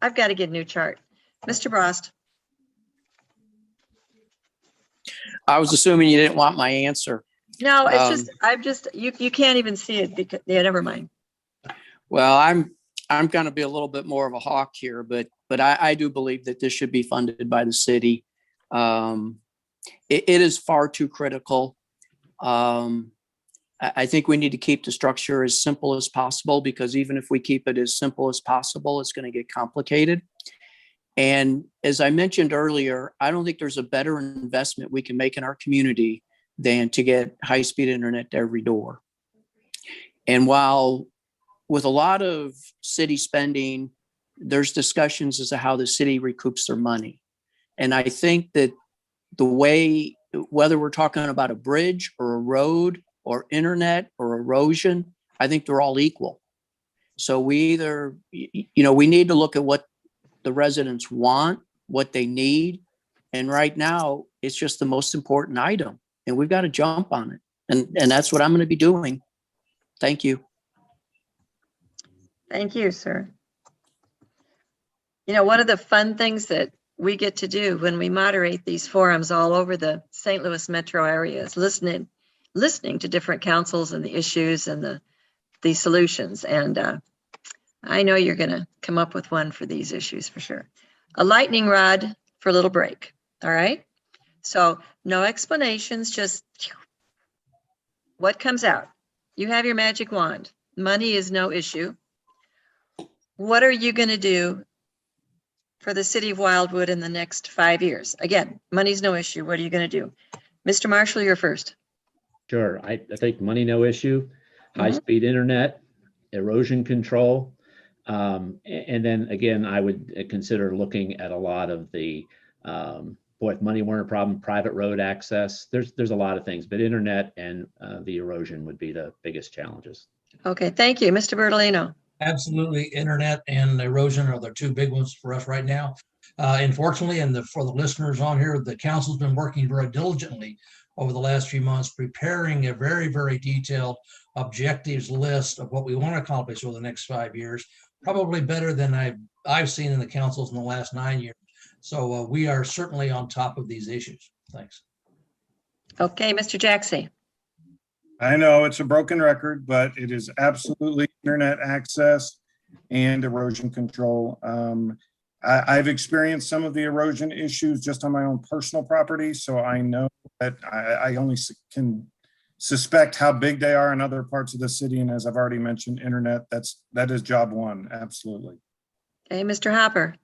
I've got to get a new chart. Mr. Brost. I was assuming you didn't want my answer. No, it's you can't even see it because, yeah, never mind. Well, I'm going to be a little bit more of a hawk here, but I do believe that this should be funded by the city. It is far too critical. I think we need to keep the structure as simple as possible, because even if we keep it as simple as possible, it's going to get complicated. And as I mentioned earlier, I don't think there's a better investment we can make in our community than to get high-speed internet to every door. And while with a lot of city spending, there's discussions as to how the city recoups their money. And I think that the way, whether we're talking about a bridge or a road or internet or erosion, I think they're all equal. So we either, we need to look at what the residents want, what they need. And right now, it's just the most important item, and we've got to jump on it. And that's what I'm going to be doing. Thank you. Thank you, sir. One of the fun things that we get to do when we moderate these forums all over the St. Louis metro area is listening to different councils and the issues and the solutions. And I know you're going to come up with one for these issues for sure. A lightning rod for a little break. All right. So no explanations, just what comes out. You have your magic wand. Money is no issue. What are you going to do for the city of Wildwood in the next 5 years? Again, money's no issue. What are you going to do? Mr. Marshall, you're first. Sure. I think money, no issue. High-speed internet, erosion control. And then again, I would consider looking at a lot of the, if money weren't a problem, private road access. There's a lot of things, but internet and the erosion would be the biggest challenges. Okay, thank you. Mr. Bertolino. Absolutely. Internet and erosion are the two big ones for us right now. Unfortunately, and for the listeners on here, the council's been working very diligently over the last few months, preparing a very, very detailed objectives list of what we want to accomplish over the next 5 years, probably better than I've seen in the councils in the last 9 years. So we are certainly on top of these issues. Thanks. Okay, Mr. Jackson. I know it's a broken record, but it is absolutely internet access and erosion control. I've experienced some of the erosion issues just on my own personal property, so I know that I only can suspect how big they are in other parts of the city. And as I've already mentioned, internet, that is job one, absolutely. Okay, Mr. Hopper.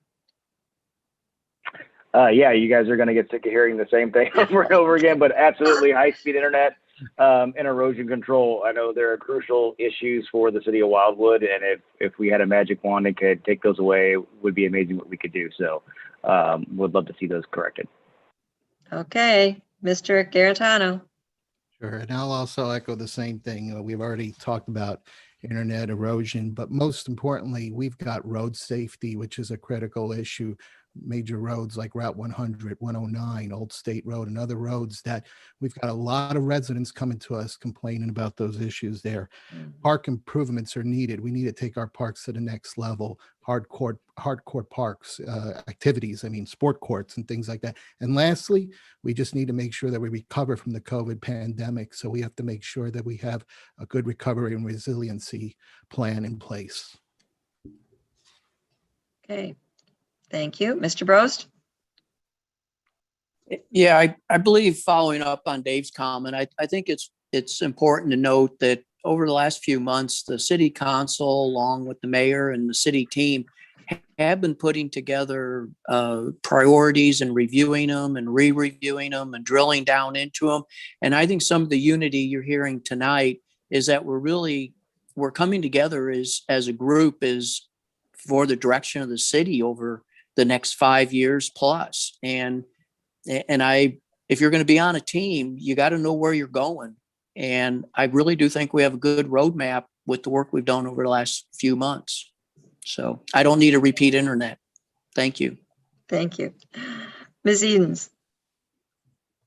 Yeah, you guys are going to get sick of hearing the same thing over and over again, but absolutely high-speed internet and erosion control. I know there are crucial issues for the city of Wildwood, and if we had a magic wand that could take those away, it would be amazing what we could do. So would love to see those corrected. Okay, Mr. Garitano. Sure, and I'll also echo the same thing. We've already talked about internet erosion, but most importantly, we've got road safety, which is a critical issue. Major roads like Route 100, 109, Old State Road, and other roads that we've got a lot of residents coming to us complaining about those issues there. Park improvements are needed. We need to take our parks to the next level. Hardcore parks, activities, I mean, sport courts and things like that. And lastly, we just need to make sure that we recover from the COVID pandemic. So we have to make sure that we have a good recovery and resiliency plan in place. Okay, thank you. Mr. Brost? Yeah, I believe following up on Dave's comment, I think it's important to note that over the last few months, the city council, along with the mayor and the city team, have been putting together priorities and reviewing them and re-reviewing them and drilling down into them. And I think some of the unity you're hearing tonight is that we're coming together as a group is for the direction of the city over the next 5 years plus. And if you're going to be on a team, you got to know where you're going. And I really do think we have a good roadmap with the work we've done over the last few months. So I don't need a repeat internet. Thank you. Thank you. Ms. Edens?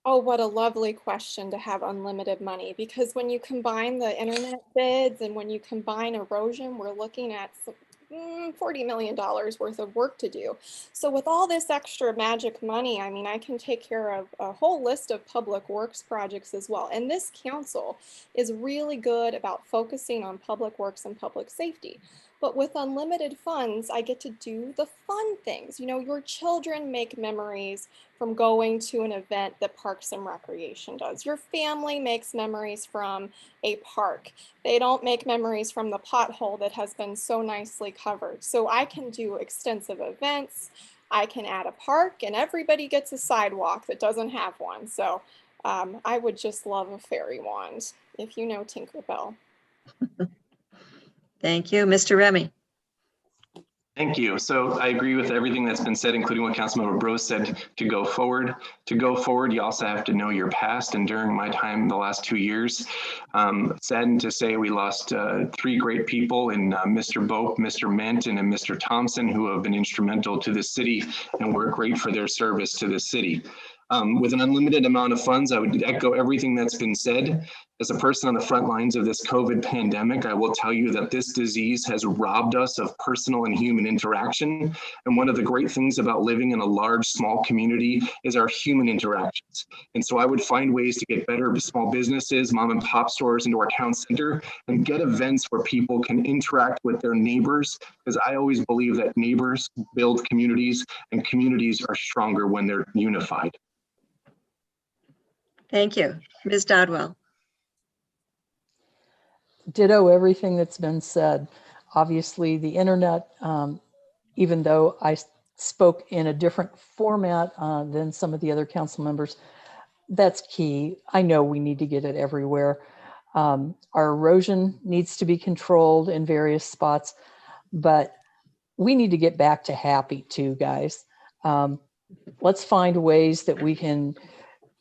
Oh, what a lovely question to have unlimited money, because when you combine the internet bids and when you combine erosion, we're looking at $40 million worth of work to do. So with all this extra magic money, I mean, I can take care of a whole list of public works projects as well. And this council is really good about focusing on public works and public safety. But with unlimited funds, I get to do the fun things. You know, your children make memories from going to an event that Parks and Recreation does. Your family makes memories from a park. They don't make memories from the pothole that has been so nicely covered. So I can do extensive events. I can add a park, and everybody gets a sidewalk that doesn't have one. So I would just love a fairy wand, if you know Tinkerbell. Thank you. Mr. Remy? Thank you. So I agree with everything that's been said, including what Councilmember Bro said, to go forward. To go forward, you also have to know your past. And during my time the last 2 years, saddened to say we lost 3 great people in Mr. Bope, Mr. Menton, and Mr. Thompson, who have been instrumental to the city, and we're great for their service to the city. With an unlimited amount of funds, I would echo everything that's been said. As a person on the front lines of this COVID pandemic, I will tell you that this disease has robbed us of personal and human interaction. And one of the great things about living in a large, small community is our human interactions. And so I would find ways to get better small businesses, mom and pop stores into our town center, and get events where people can interact with their neighbors, because I always believe that neighbors build communities, and communities are stronger when they're unified. Thank you. Ms. Dodwell? Ditto everything that's been said. Obviously, the internet, even though I spoke in a different format than some of the other council members, that's key. I know we need to get it everywhere. Our erosion needs to be controlled in various spots, but we need to get back to happy too, guys. Let's find ways that we can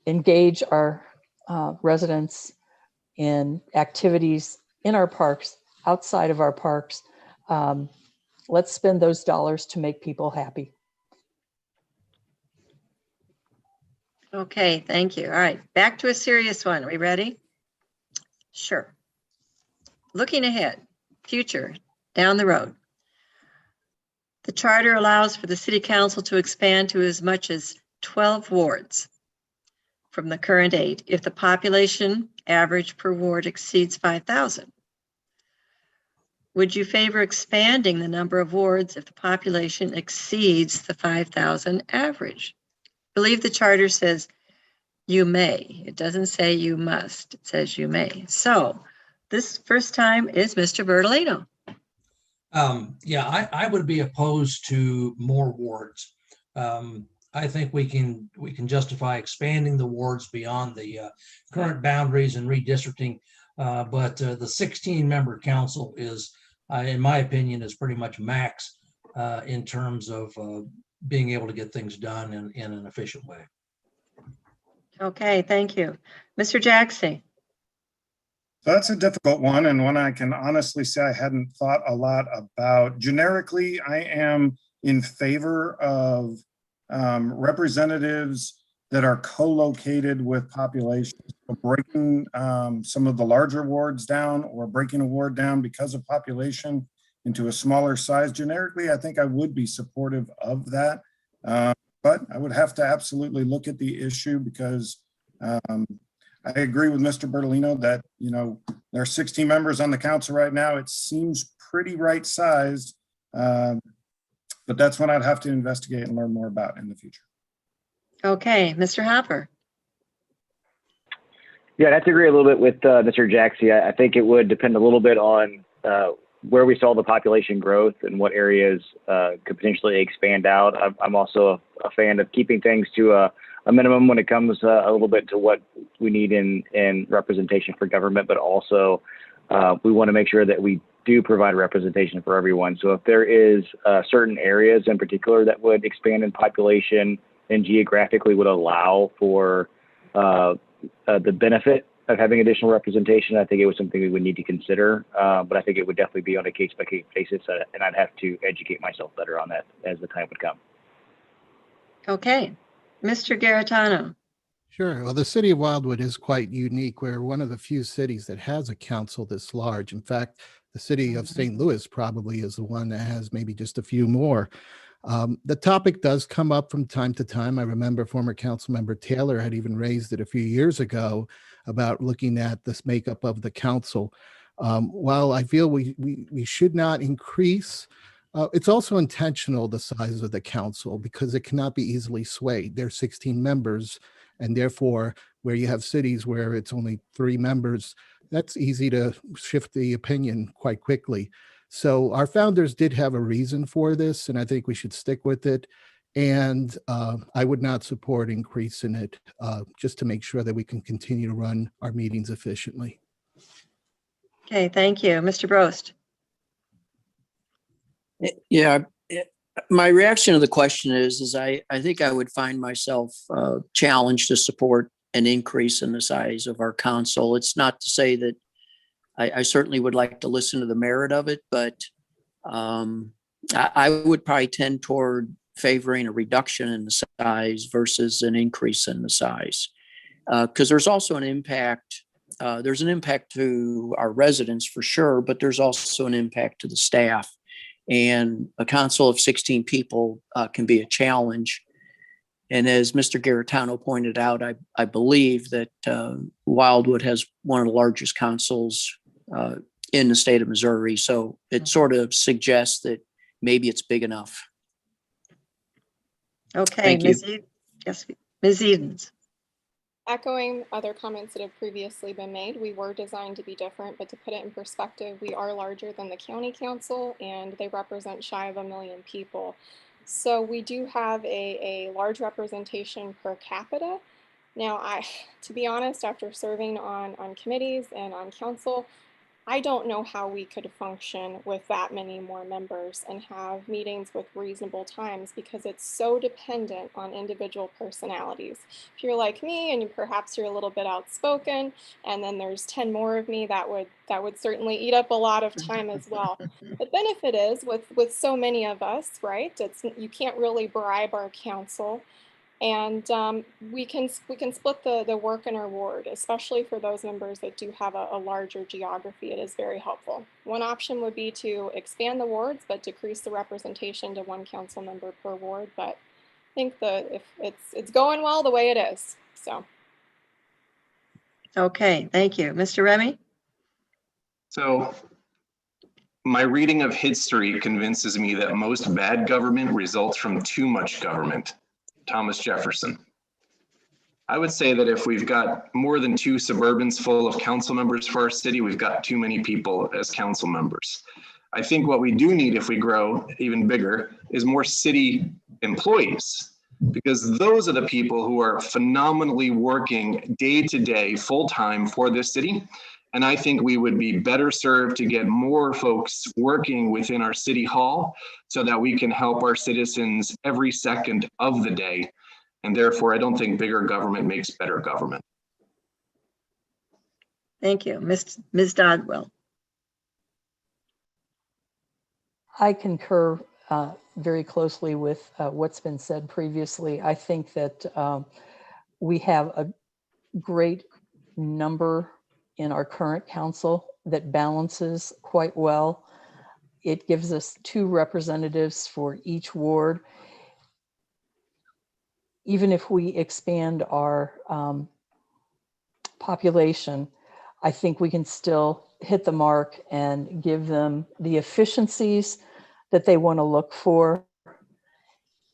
engage our residents in activities in our parks, outside of our parks. Let's spend those dollars to make people happy. Okay, thank you. All right, back to a serious one. Are we ready? Sure. Looking ahead, future, down the road. The charter allows for the city council to expand to as much as 12 wards from the current 8 if the population average per ward exceeds 5,000. Would you favor expanding the number of wards if the population exceeds the 5,000 average? I believe the charter says you may. It doesn't say you must. It says you may. So this first time is Mr. Bertolino. Yeah, I would be opposed to more wards. I I think we can justify expanding the wards beyond the current boundaries and redistricting. But the 16-member council is, in my opinion, is pretty much max in terms of being able to get things done in an efficient way. Okay, thank you. Mr. Jackson. So that's a difficult one, and one I can honestly say I hadn't thought a lot about. Generically, I am in favor of representatives that are co-located with populations. So breaking some of the larger wards down or breaking a ward down because of population into a smaller size. Generically, I think I would be supportive of that. But I would have to absolutely look at the issue because I agree with Mr. Bertolino that, you know, there are 16 members on the council right now. It seems pretty right-sized, but that's one I'd have to investigate and learn more about in the future. Okay, Mr. Hopper. Yeah, I'd have to agree a little bit with Mr. Jackson. I think it would depend a little bit on where we saw the population growth and what areas could potentially expand out. I'm also a fan of keeping things to a minimum when it comes a little bit to what we need in representation for government, but also we want to make sure that we do provide representation for everyone. So if there is certain areas in particular that would expand in population and geographically would allow for the benefit of having additional representation, I think it was something we would need to consider. But I think it would definitely be on a case-by-case basis, and I'd have to educate myself better on that as the time would come. Okay, Mr. Garitano. Sure. Well, the city of Wildwood is quite unique. We're one of the few cities that has a council this large. In fact, the city of St. Louis probably is the one that has maybe just a few more. The topic does come up from time to time. I remember former council member Taylor had even raised it a few years ago about looking at this makeup of the council. While I feel we should not increase, it's also intentional, the size of the council, because it cannot be easily swayed. There's 16 members, and therefore, where you have cities where it's only 3 members, that's easy to shift the opinion quite quickly. So our founders did have a reason for this, and I think we should stick with it. And I would not support increasing it just to make sure that we can continue to run our meetings efficiently. Okay, thank you. Mr. Brost. Yeah, my reaction to the question is I think I would find myself challenged to support an increase in the size of our council. It's not to say that I certainly would like to listen to the merit of it, but I would probably tend toward favoring a reduction in the size versus an increase in the size. Because there's also an impact. There's an impact to our residents for sure, but there's also an impact to the staff. And a council of 16 people can be a challenge. And as Mr. Garitano pointed out, I believe that Wildwood has one of the largest councils in the state of Missouri. So it sort of suggests that maybe it's big enough. Okay, Ms. Edens. Echoing other comments that have previously been made, we were designed to be different, but to put it in perspective, we are larger than the county council and they represent shy of 1 million people. So we do have a large representation per capita. Now, to be honest, after serving on committees and on council, I don't know how we could function with that many more members and have meetings with reasonable times because it's so dependent on individual personalities. If you're like me and perhaps you're a little bit outspoken and then there's 10 more of me, that would certainly eat up a lot of time as well. The benefit is with so many of us, right? You can't really bribe our council. And we can split the work in our ward, especially for those members that do have a larger geography. It is very helpful. One option would be to expand the wards, but decrease the representation to 1 council member per ward. But I think if it's going well the way it is. So. Okay, thank you. Mr. Remy? So my reading of history convinces me that most bad government results from too much government. Thomas Jefferson. I would say that if we've got more than 2 suburbans full of council members for our city, we've got too many people as council members. I think what we do need if we grow even bigger is more city employees. because those are the people who are phenomenally working day to day, full time for this city. And I think we would be better served to get more folks working within our city hall so that we can help our citizens every second of the day. And therefore, I don't think bigger government makes better government. Thank you. Ms. Dodwell. I concur very closely with what's been said previously. I think that we have a great number in our current council that balances quite well. It gives us 2 representatives for each ward. Even if we expand our population, I think we can still hit the mark and give them the efficiencies that they want to look for,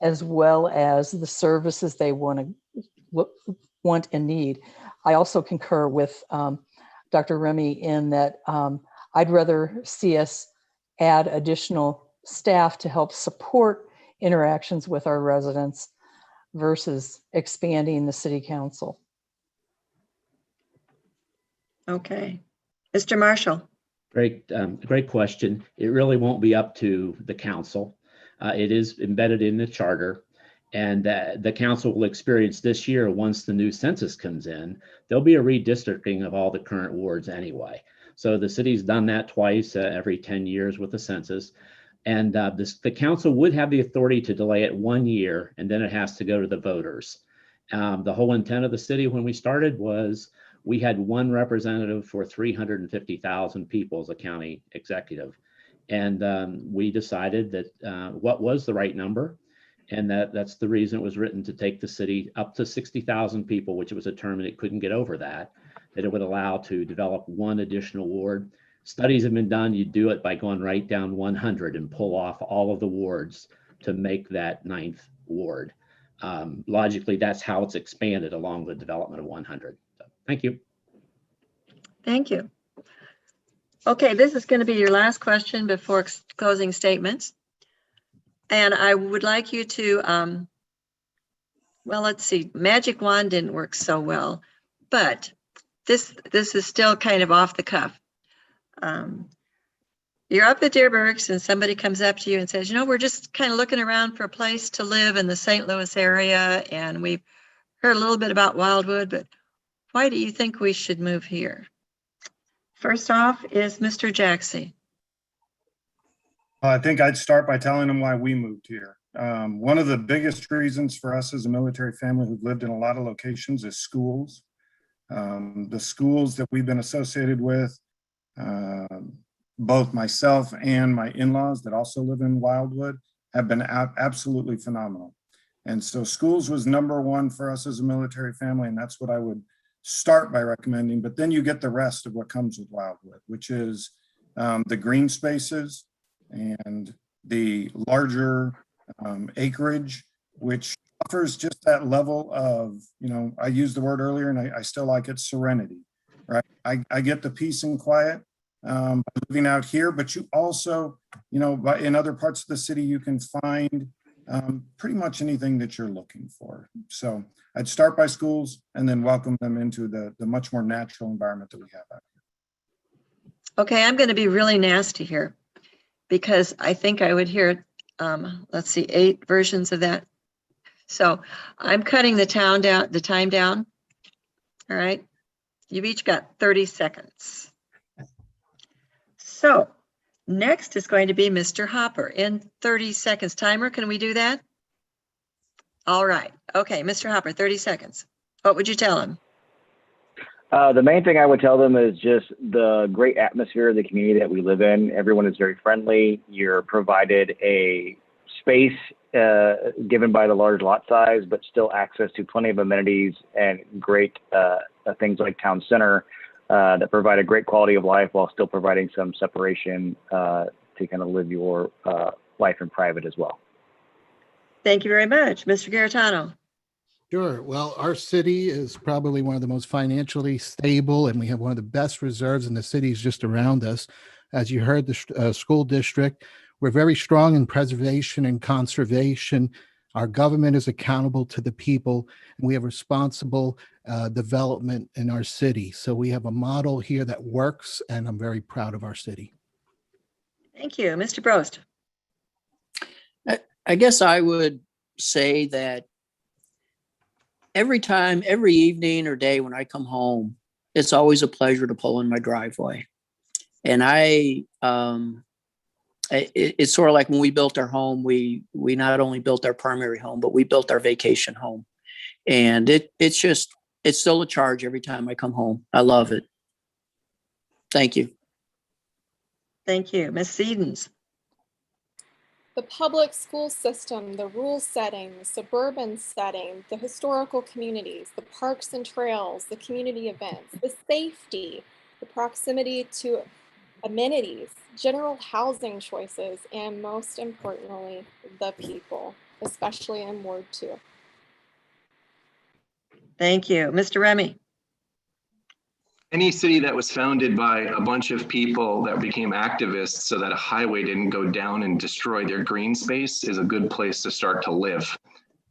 as well as the services they want and need. I also concur with Dr. Remy in that I'd rather see us add additional staff to help support interactions with our residents versus expanding the city council. Okay. Mr. Marshall. Great question. It really won't be up to the council. It is embedded in the charter, and the council will experience this year, once the new census comes in, there'll be a redistricting of all the current wards anyway. So the city's done that twice every 10 years with the census. And the council would have the authority to delay it 1 year, and then it has to go to the voters. The whole intent of the city when we started was we had 1 representative for 350,000 people as a county executive. And we decided that what was the right number, and that's the reason it was written, to take the city up to 60,000 people, which it was determined it couldn't get over that it would allow to develop 1 additional ward. Studies have been done. You do it by going right down 100 and pull off all of the wards to make that 9th ward. Logically, that's how it's expanded along the development of 100. So, thank you. Thank you. Okay, this is going to be your last question before closing statements. And I would like you to, well, let's see, magic wand didn't work so well, but this is still kind of off the cuff. You're up at Deerbergs and somebody comes up to you and says, you know, we're just kind of looking around for a place to live in the St. Louis area, and we've heard a little bit about Wildwood, but why do you think we should move here? First off is Mr. Jackson. I think I'd start by telling them why we moved here. One of the biggest reasons for us as a military family who've lived in a lot of locations is schools. The schools that we've been associated with, both myself and my in-laws that also live in Wildwood, have been absolutely phenomenal. And so schools was #1 for us as a military family, and that's what I would start by recommending. But then you get the rest of what comes with Wildwood, which is the green spaces and the larger acreage, which offers just that level of, you know, I used the word earlier and I still like it, serenity, right? I get the peace and quiet by living out here, but you also, you know, in other parts of the city, you can find pretty much anything that you're looking for. So I'd start by schools and then welcome them into the much more natural environment that we have out here. Okay, I'm going to be really nasty here because I think I would hear, let's see, 8 versions of that. So I'm cutting the time down. All right. You've each got 30 seconds. So next is going to be Mr. Hopper in 30 seconds. Timer, can we do that? All right. Okay, Mr. Hopper, 30 seconds. What would you tell him? The main thing I would tell them is just the great atmosphere of the community that we live in. Everyone is very friendly. You're provided a space given by the large lot size, but still access to plenty of amenities and great things like town center that provide a great quality of life while still providing some separation to kind of live your life in private as well. Thank you very much. Mr. Garitano. Sure. Well, our city is probably one of the most financially stable, and we have one of the best reserves in the cities just around us. As you heard, the school district, we're very strong in preservation and conservation. Our government is accountable to the people, and we have responsible development in our city. So we have a model here that works, and I'm very proud of our city. Thank you. Mr. Brost. I guess I would say that every evening or day when I come home, it's always a pleasure to pull in my driveway. And it's sort of like when we built our home, we not only built our primary home, but we built our vacation home. And it's still a charge every time I come home. I love it. Thank you. Thank you. Ms. Sedens. The public school system, the rural setting, the suburban setting, the historical communities, the parks and trails, the community events, the safety, the proximity to amenities, general housing choices, and most importantly, the people, especially in Ward 2. Thank you. Mr. Remy. Any city that was founded by a bunch of people that became activists so that a highway didn't go down and destroy their green space is a good place to start to live.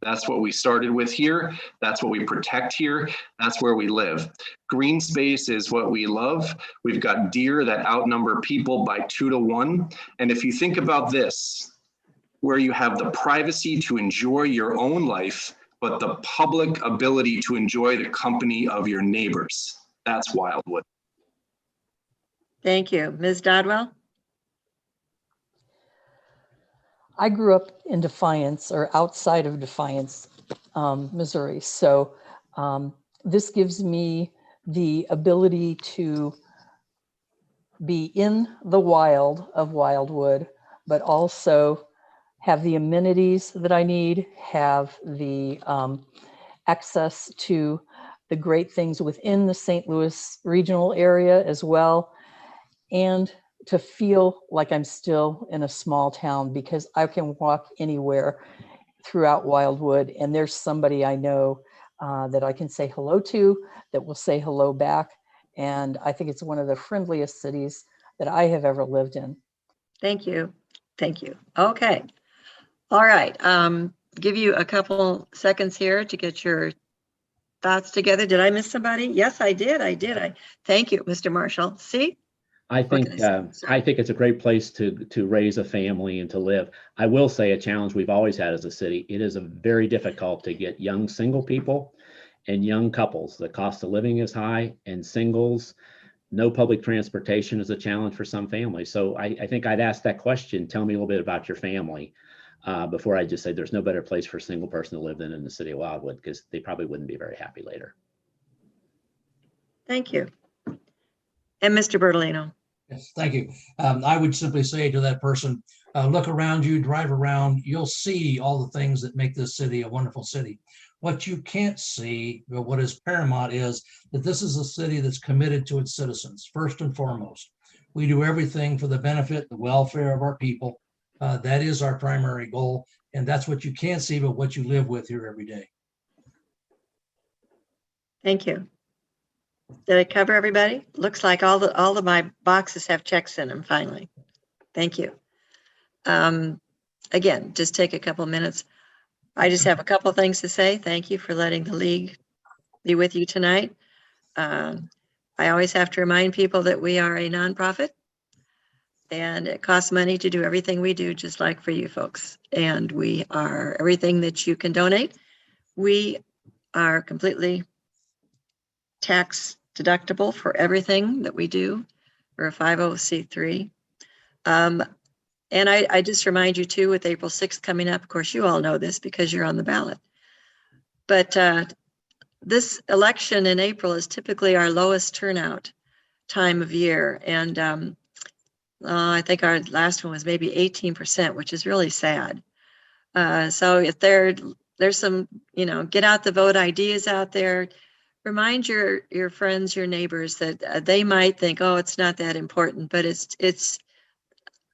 That's what we started with here. That's what we protect here. That's where we live. Green space is what we love. We've got deer that outnumber people by 2 to 1. And if you think about this, where you have the privacy to enjoy your own life, but the public ability to enjoy the company of your neighbors. That's Wildwood. Thank you. Ms. Dodwell? I grew up in Defiance, or outside of Defiance, Missouri. So this gives me the ability to be in the wild of Wildwood, but also have the amenities that I need, have the access to the great things within the St. Louis regional area as well, and to feel like I'm still in a small town because I can walk anywhere throughout Wildwood and there's somebody I know that I can say hello to, that will say hello back. And I think it's one of the friendliest cities that I have ever lived in. Thank you. Thank you. Okay. All right. Give you a couple seconds here to get your thoughts together. Did I miss somebody? Yes, I did. I thank you, Mr. Marshall. See? I think it's a great place to raise a family and to live. I will say a challenge we've always had as a city. It is very difficult to get young single people and young couples. The cost of living is high, and singles, no public transportation is a challenge for some families. So I think I'd ask that question. Tell me a little bit about your family before I just say there's no better place for a single person to live than in the city of Wildwood, because they probably wouldn't be very happy later. Thank you. And Mr. Bertolino. Yes, thank you. I would simply say to that person, look around you, drive around, you'll see all the things that make this city a wonderful city. What you can't see, but what is paramount, is that this is a city that's committed to its citizens, first and foremost. We do everything for the benefit, the welfare of our people. That is our primary goal. And that's what you can't see, but what you live with here every day. Thank you. Did I cover everybody? Looks like all of my boxes have checks in them finally. Thank you. Again, just take a couple minutes. I just have a couple things to say. Thank you for letting the league be with you tonight. I always have to remind people that we are a nonprofit and it costs money to do everything we do, just like for you folks. And we are everything that you can donate. We are completely tax deductible for everything that we do. We're a 50c3. And I just remind you too, with April 6th coming up, of course, you all know this because you're on the ballot. But this election in April is typically our lowest turnout time of year. And I think our last one was maybe 18%, which is really sad. So if there's some, get out the vote ideas out there. Remind your friends, your neighbors that they might think, oh, it's not that important, but it's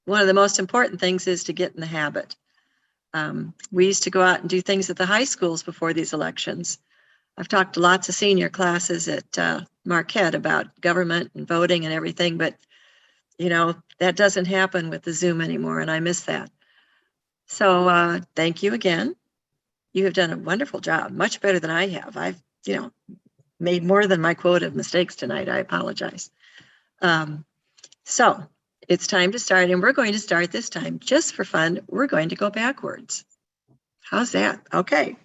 one of the most important things is to get in the habit. We used to go out and do things at the high schools before these elections. I've talked to lots of senior classes at Marquette about government and voting and everything, but that doesn't happen with the Zoom anymore, and I miss that. So thank you again. You have done a wonderful job, much better than I have. I've, made more than my quota of mistakes tonight. I apologize. So it's time to start, and we're going to start this time just for fun. We're going to go backwards. How's that? Okay.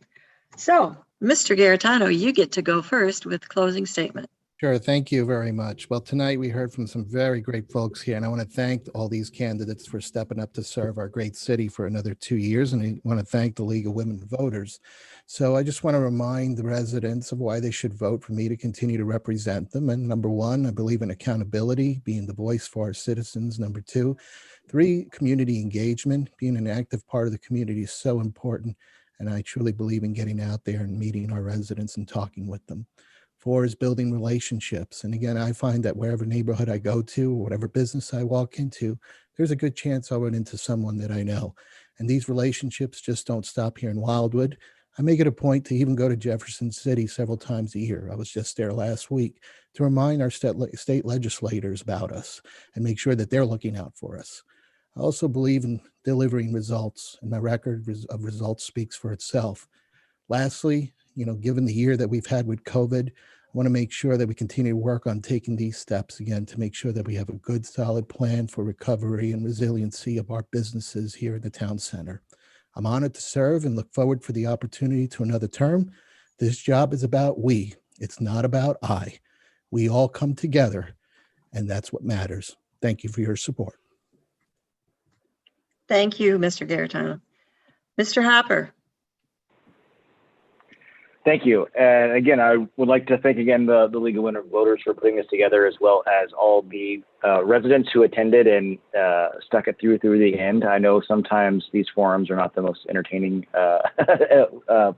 So, Mr. Garitano, you get to go first with closing statement. Sure. Thank you very much. Well, tonight we heard from some very great folks here, and I want to thank all these candidates for stepping up to serve our great city for another 2 years. And I want to thank the League of Women Voters. So I just want to remind the residents of why they should vote for me to continue to represent them. And number one, I believe in accountability, being the voice for our citizens. Number two, three, community engagement, being an active part of the community is so important. And I truly believe in getting out there and meeting our residents and talking with them. 4 is building relationships. And again, I find that wherever neighborhood I go to, or whatever business I walk into, there's a good chance I'll run into someone that I know. And these relationships just don't stop here in Wildwood. I make it a point to even go to Jefferson City several times a year. I was just there last week to remind our state legislators about us and make sure that they're looking out for us. I also believe in delivering results, and my record of results speaks for itself. Lastly, given the year that we've had with COVID, I want to make sure that we continue to work on taking these steps again to make sure that we have a good, solid plan for recovery and resiliency of our businesses here in the town center. I'm honored to serve and look forward for the opportunity to another term. This job is about we. It's not about I. We all come together, and that's what matters. Thank you for your support. Thank you, Mr. Garitano. Mr. Hopper. Thank you. And again, I would like to thank again the League of Women Voters for putting this together, as well as all the residents who attended and stuck it through the end. I know sometimes these forums are not the most entertaining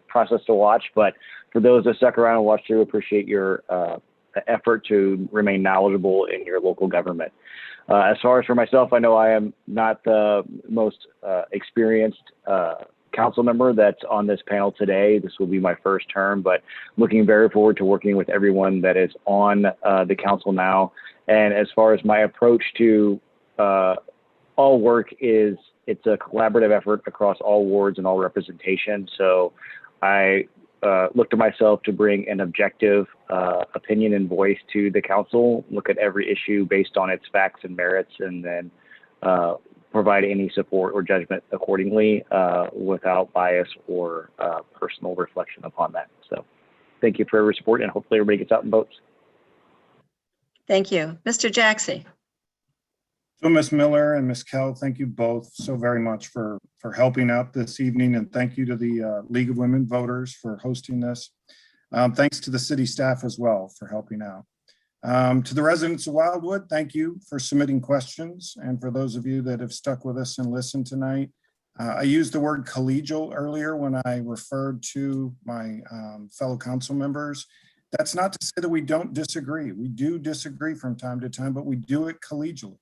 process to watch, but for those that stuck around and watched through, appreciate your effort to remain knowledgeable in your local government. As far as for myself, I know I am not the most experienced council member that's on this panel today. This will be my first term, but looking very forward to working with everyone that is on the council now. And as far as my approach to all work is, it's a collaborative effort across all wards and all representation. So I look to myself to bring an objective opinion and voice to the council, look at every issue based on its facts and merits, and then provide any support or judgment accordingly without bias or personal reflection upon that. So thank you for your support, and hopefully everybody gets out and votes. Thank you. Mr. Jaxie. So Ms. Miller and Ms. Kell, thank you both so very much for helping out this evening, and thank you to the League of Women Voters for hosting this. Thanks to the city staff as well for helping out. To the residents of Wildwood, thank you for submitting questions. And for those of you that have stuck with us and listened tonight, I used the word collegial earlier when I referred to my fellow council members. That's not to say that we don't disagree. We do disagree from time to time, but we do it collegially.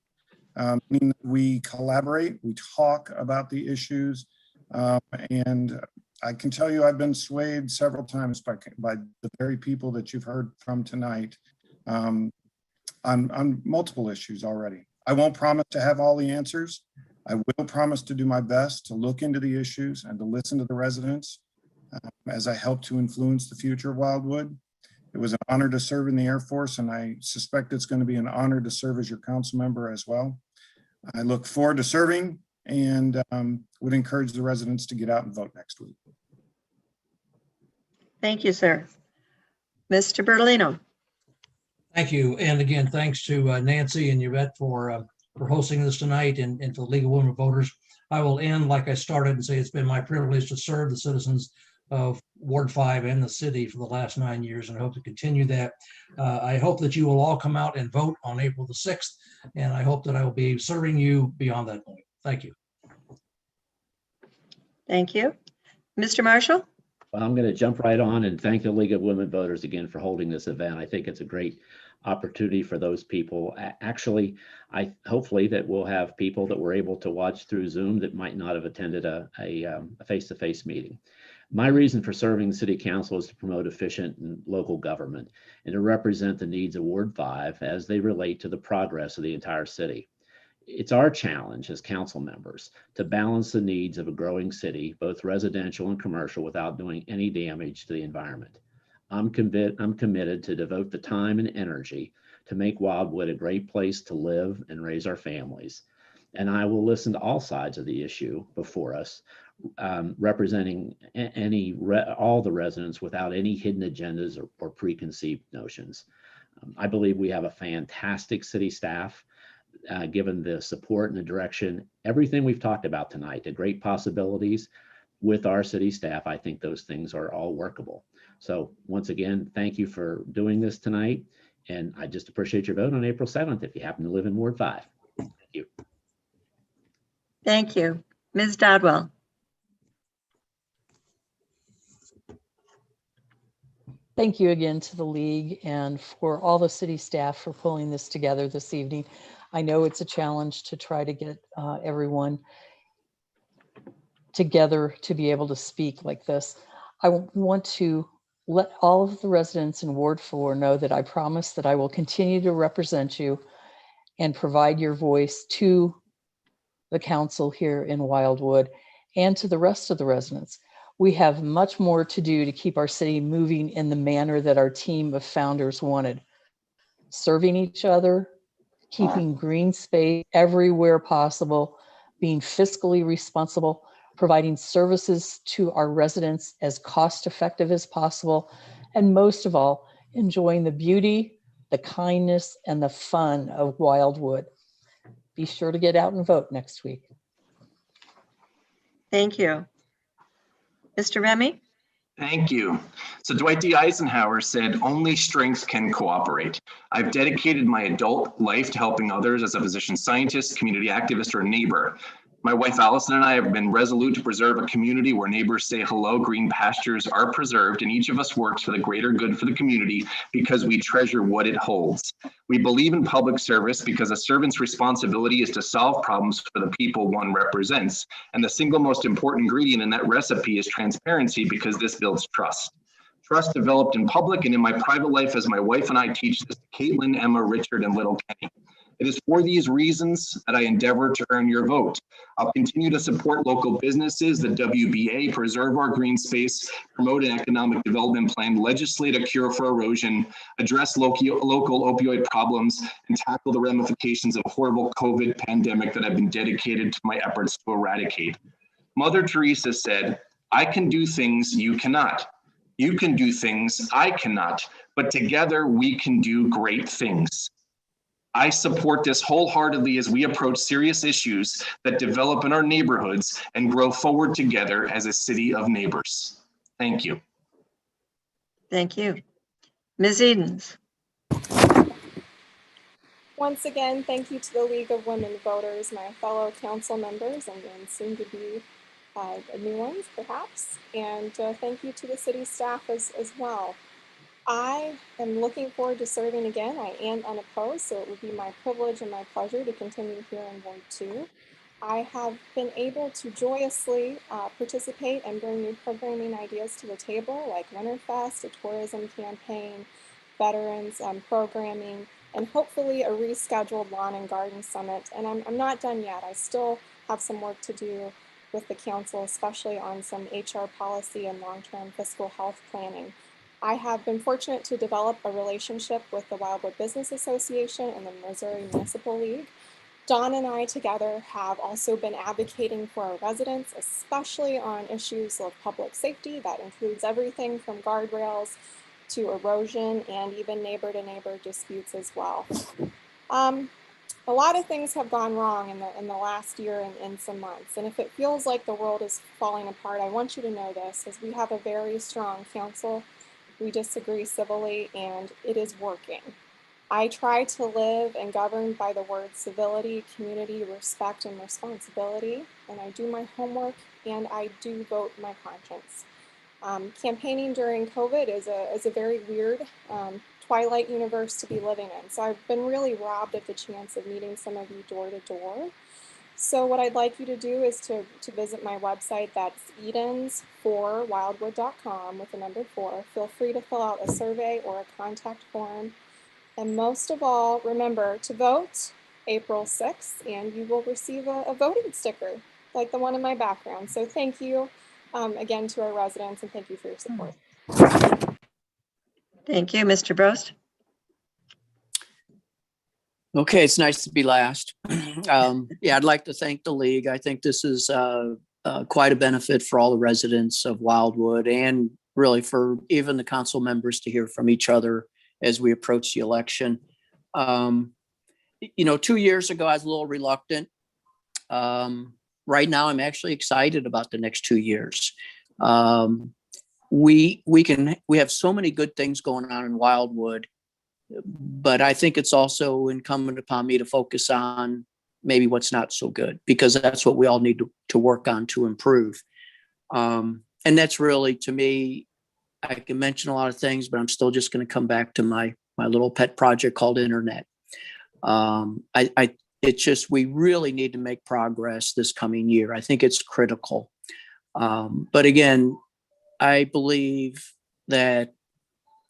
Meaning we collaborate, we talk about the issues, and I can tell you I've been swayed several times by the very people that you've heard from tonight on multiple issues already. I won't promise to have all the answers. I will promise to do my best to look into the issues and to listen to the residents as I help to influence the future of Wildwood. It was an honor to serve in the Air Force, and I suspect it's going to be an honor to serve as your council member as well. I look forward to serving and would encourage the residents to get out and vote next week. Thank you, sir. Mr. Bertolino. Thank you. And again, thanks to Nancy and Yvette for hosting this tonight, and to the League of Women Voters. I will end like I started and say it's been my privilege to serve the citizens of Ward 5 and the city for the last 9 years, and I hope to continue that. I hope that you will all come out and vote on April the 6th, and I hope that I will be serving you beyond that point. Thank you. Thank you. Mr. Marshall? Well, I'm going to jump right on and thank the League of Women Voters again for holding this event. I think it's a great opportunity for those people. Actually, hopefully that we'll have people that were able to watch through Zoom that might not have attended a face-to-face meeting. My reason for serving the City Council is to promote efficient and local government and to represent the needs of Ward 5 as they relate to the progress of the entire city. It's our challenge as council members to balance the needs of a growing city, both residential and commercial, without doing any damage to the environment. I'm committed to devote the time and energy to make Wildwood a great place to live and raise our families. And I will listen to all sides of the issue before us, representing all the residents without any hidden agendas or preconceived notions. I believe we have a fantastic city staff. Given the support and the direction, everything we've talked about tonight, the great possibilities with our city staff, I think those things are all workable. So once again, thank you for doing this tonight. And I just appreciate your vote on April 7th if you happen to live in Ward 5. Thank you. Thank you. Ms. Dodwell. Thank you again to the League and for all the city staff for pulling this together this evening. I know it's a challenge to try to get everyone together to be able to speak like this. I want to let all of the residents in Ward 4 know that I promise that I will continue to represent you and provide your voice to the council here in Wildwood and to the rest of the residents. We have much more to do to keep our city moving in the manner that our team of founders wanted. Serving each other, keeping green space everywhere possible, being fiscally responsible, providing services to our residents as cost-effective as possible, and most of all, enjoying the beauty, the kindness, and the fun of Wildwood. Be sure to get out and vote next week. Thank you. Mr. Remy? Thank you. So Dwight D. Eisenhower said, "Only strength can cooperate." I've dedicated my adult life to helping others as a physician scientist, community activist, or neighbor. My wife Allison and I have been resolute to preserve a community where neighbors say hello, green pastures are preserved, and each of us works for the greater good for the community because we treasure what it holds. We believe in public service because a servant's responsibility is to solve problems for the people one represents. And the single most important ingredient in that recipe is transparency, because this builds trust. Trust developed in public and in my private life as my wife and I teach this to Caitlin, Emma, Richard, and little Kenny. It is for these reasons that I endeavor to earn your vote. I'll continue to support local businesses, the WBA, preserve our green space, promote an economic development plan, legislate a cure for erosion, address local opioid problems, and tackle the ramifications of a horrible COVID pandemic that I've been dedicated to my efforts to eradicate. Mother Teresa said, "I can do things you cannot. You can do things I cannot, but together we can do great things." I support this wholeheartedly as we approach serious issues that develop in our neighborhoods and grow forward together as a city of neighbors. Thank you. Thank you. Ms. Edens? Once again, thank you to the League of Women Voters, my fellow council members, and soon to be new ones perhaps. And thank you to the city staff as well. I am looking forward to serving again. I am unopposed, so it would be my privilege and my pleasure to continue here in Ward 2. I have been able to joyously participate and bring new programming ideas to the table, like Winterfest, a tourism campaign, veterans programming, and hopefully a rescheduled lawn and garden summit. And I'm not done yet. I still have some work to do with the council, especially on some HR policy and long-term fiscal health planning. I have been fortunate to develop a relationship with the Wildwood Business Association and the Missouri Municipal League. Dawn and I together have also been advocating for our residents, especially on issues of public safety. That includes everything from guardrails to erosion and even neighbor-to-neighbor disputes as well. A lot of things have gone wrong in the last year and some months. And if it feels like the world is falling apart, I want you to know this, as we have a very strong council. We disagree civilly, and it is working. I try to live and govern by the words civility, community, respect, and responsibility. And I do my homework, and I do vote my conscience. Campaigning during COVID is a very weird twilight universe to be living in. So I've been really robbed of the chance of meeting some of you door to door. So what I'd like you to do is to visit my website. That's edens4wildwood.com with the number 4. Feel free to fill out a survey or a contact form. And most of all, remember to vote April 6th, and you will receive a voting sticker like the one in my background. So thank you again to our residents, and thank you for your support. Thank you, Mr. Brost. Okay, it's nice to be last. Yeah, I'd like to thank the league. I think this is quite a benefit for all the residents of Wildwood, and really for even the council members to hear from each other as we approach the election. 2 years ago, I was a little reluctant. Right now, I'm actually excited about the next 2 years. We have so many good things going on in Wildwood, but I think it's also incumbent upon me to focus on maybe what's not so good, because that's what we all need to work on to improve. And that's really, to me, I can mention a lot of things, but I'm still just going to come back to my little pet project called internet. It's just, we really need to make progress this coming year. I think it's critical. But again, I believe that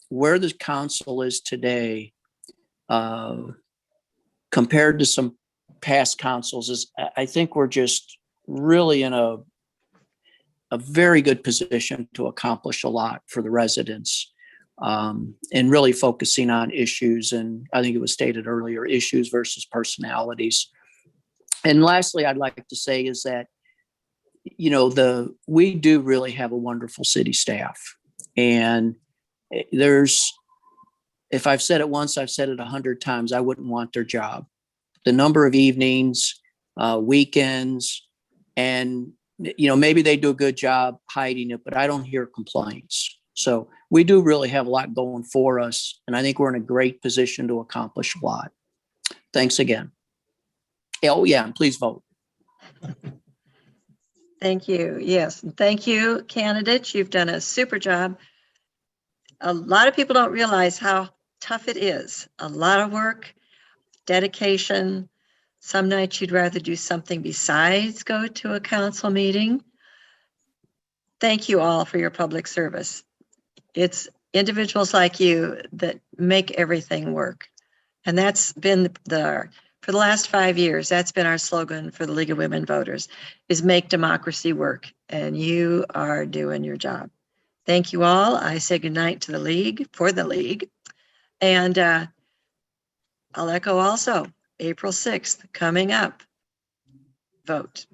where the council is today, compared to some past councils, is I think we're just really in a very good position to accomplish a lot for the residents, and really focusing on issues. And I think it was stated earlier, issues versus personalities. And lastly, I'd like to say is that, we do really have a wonderful city staff. And if I've said it once, I've said it 100 times, I wouldn't want their job. The number of evenings, weekends, and maybe they do a good job hiding it, but I don't hear complaints. So we do really have a lot going for us, and I think we're in a great position to accomplish a lot. Thanks again. Oh yeah, and please vote. Thank you. Yes, thank you, candidates. You've done a super job. A lot of people don't realize how tough it is. A lot of work, dedication. Some nights you'd rather do something besides go to a council meeting. Thank you all for your public service. It's individuals like you that make everything work. And that's been for the last 5 years, that's been our slogan for the League of Women Voters, is make democracy work. And you are doing your job. Thank you all. I say goodnight to the league, for the league. And I'll echo also, April 6th coming up. Vote.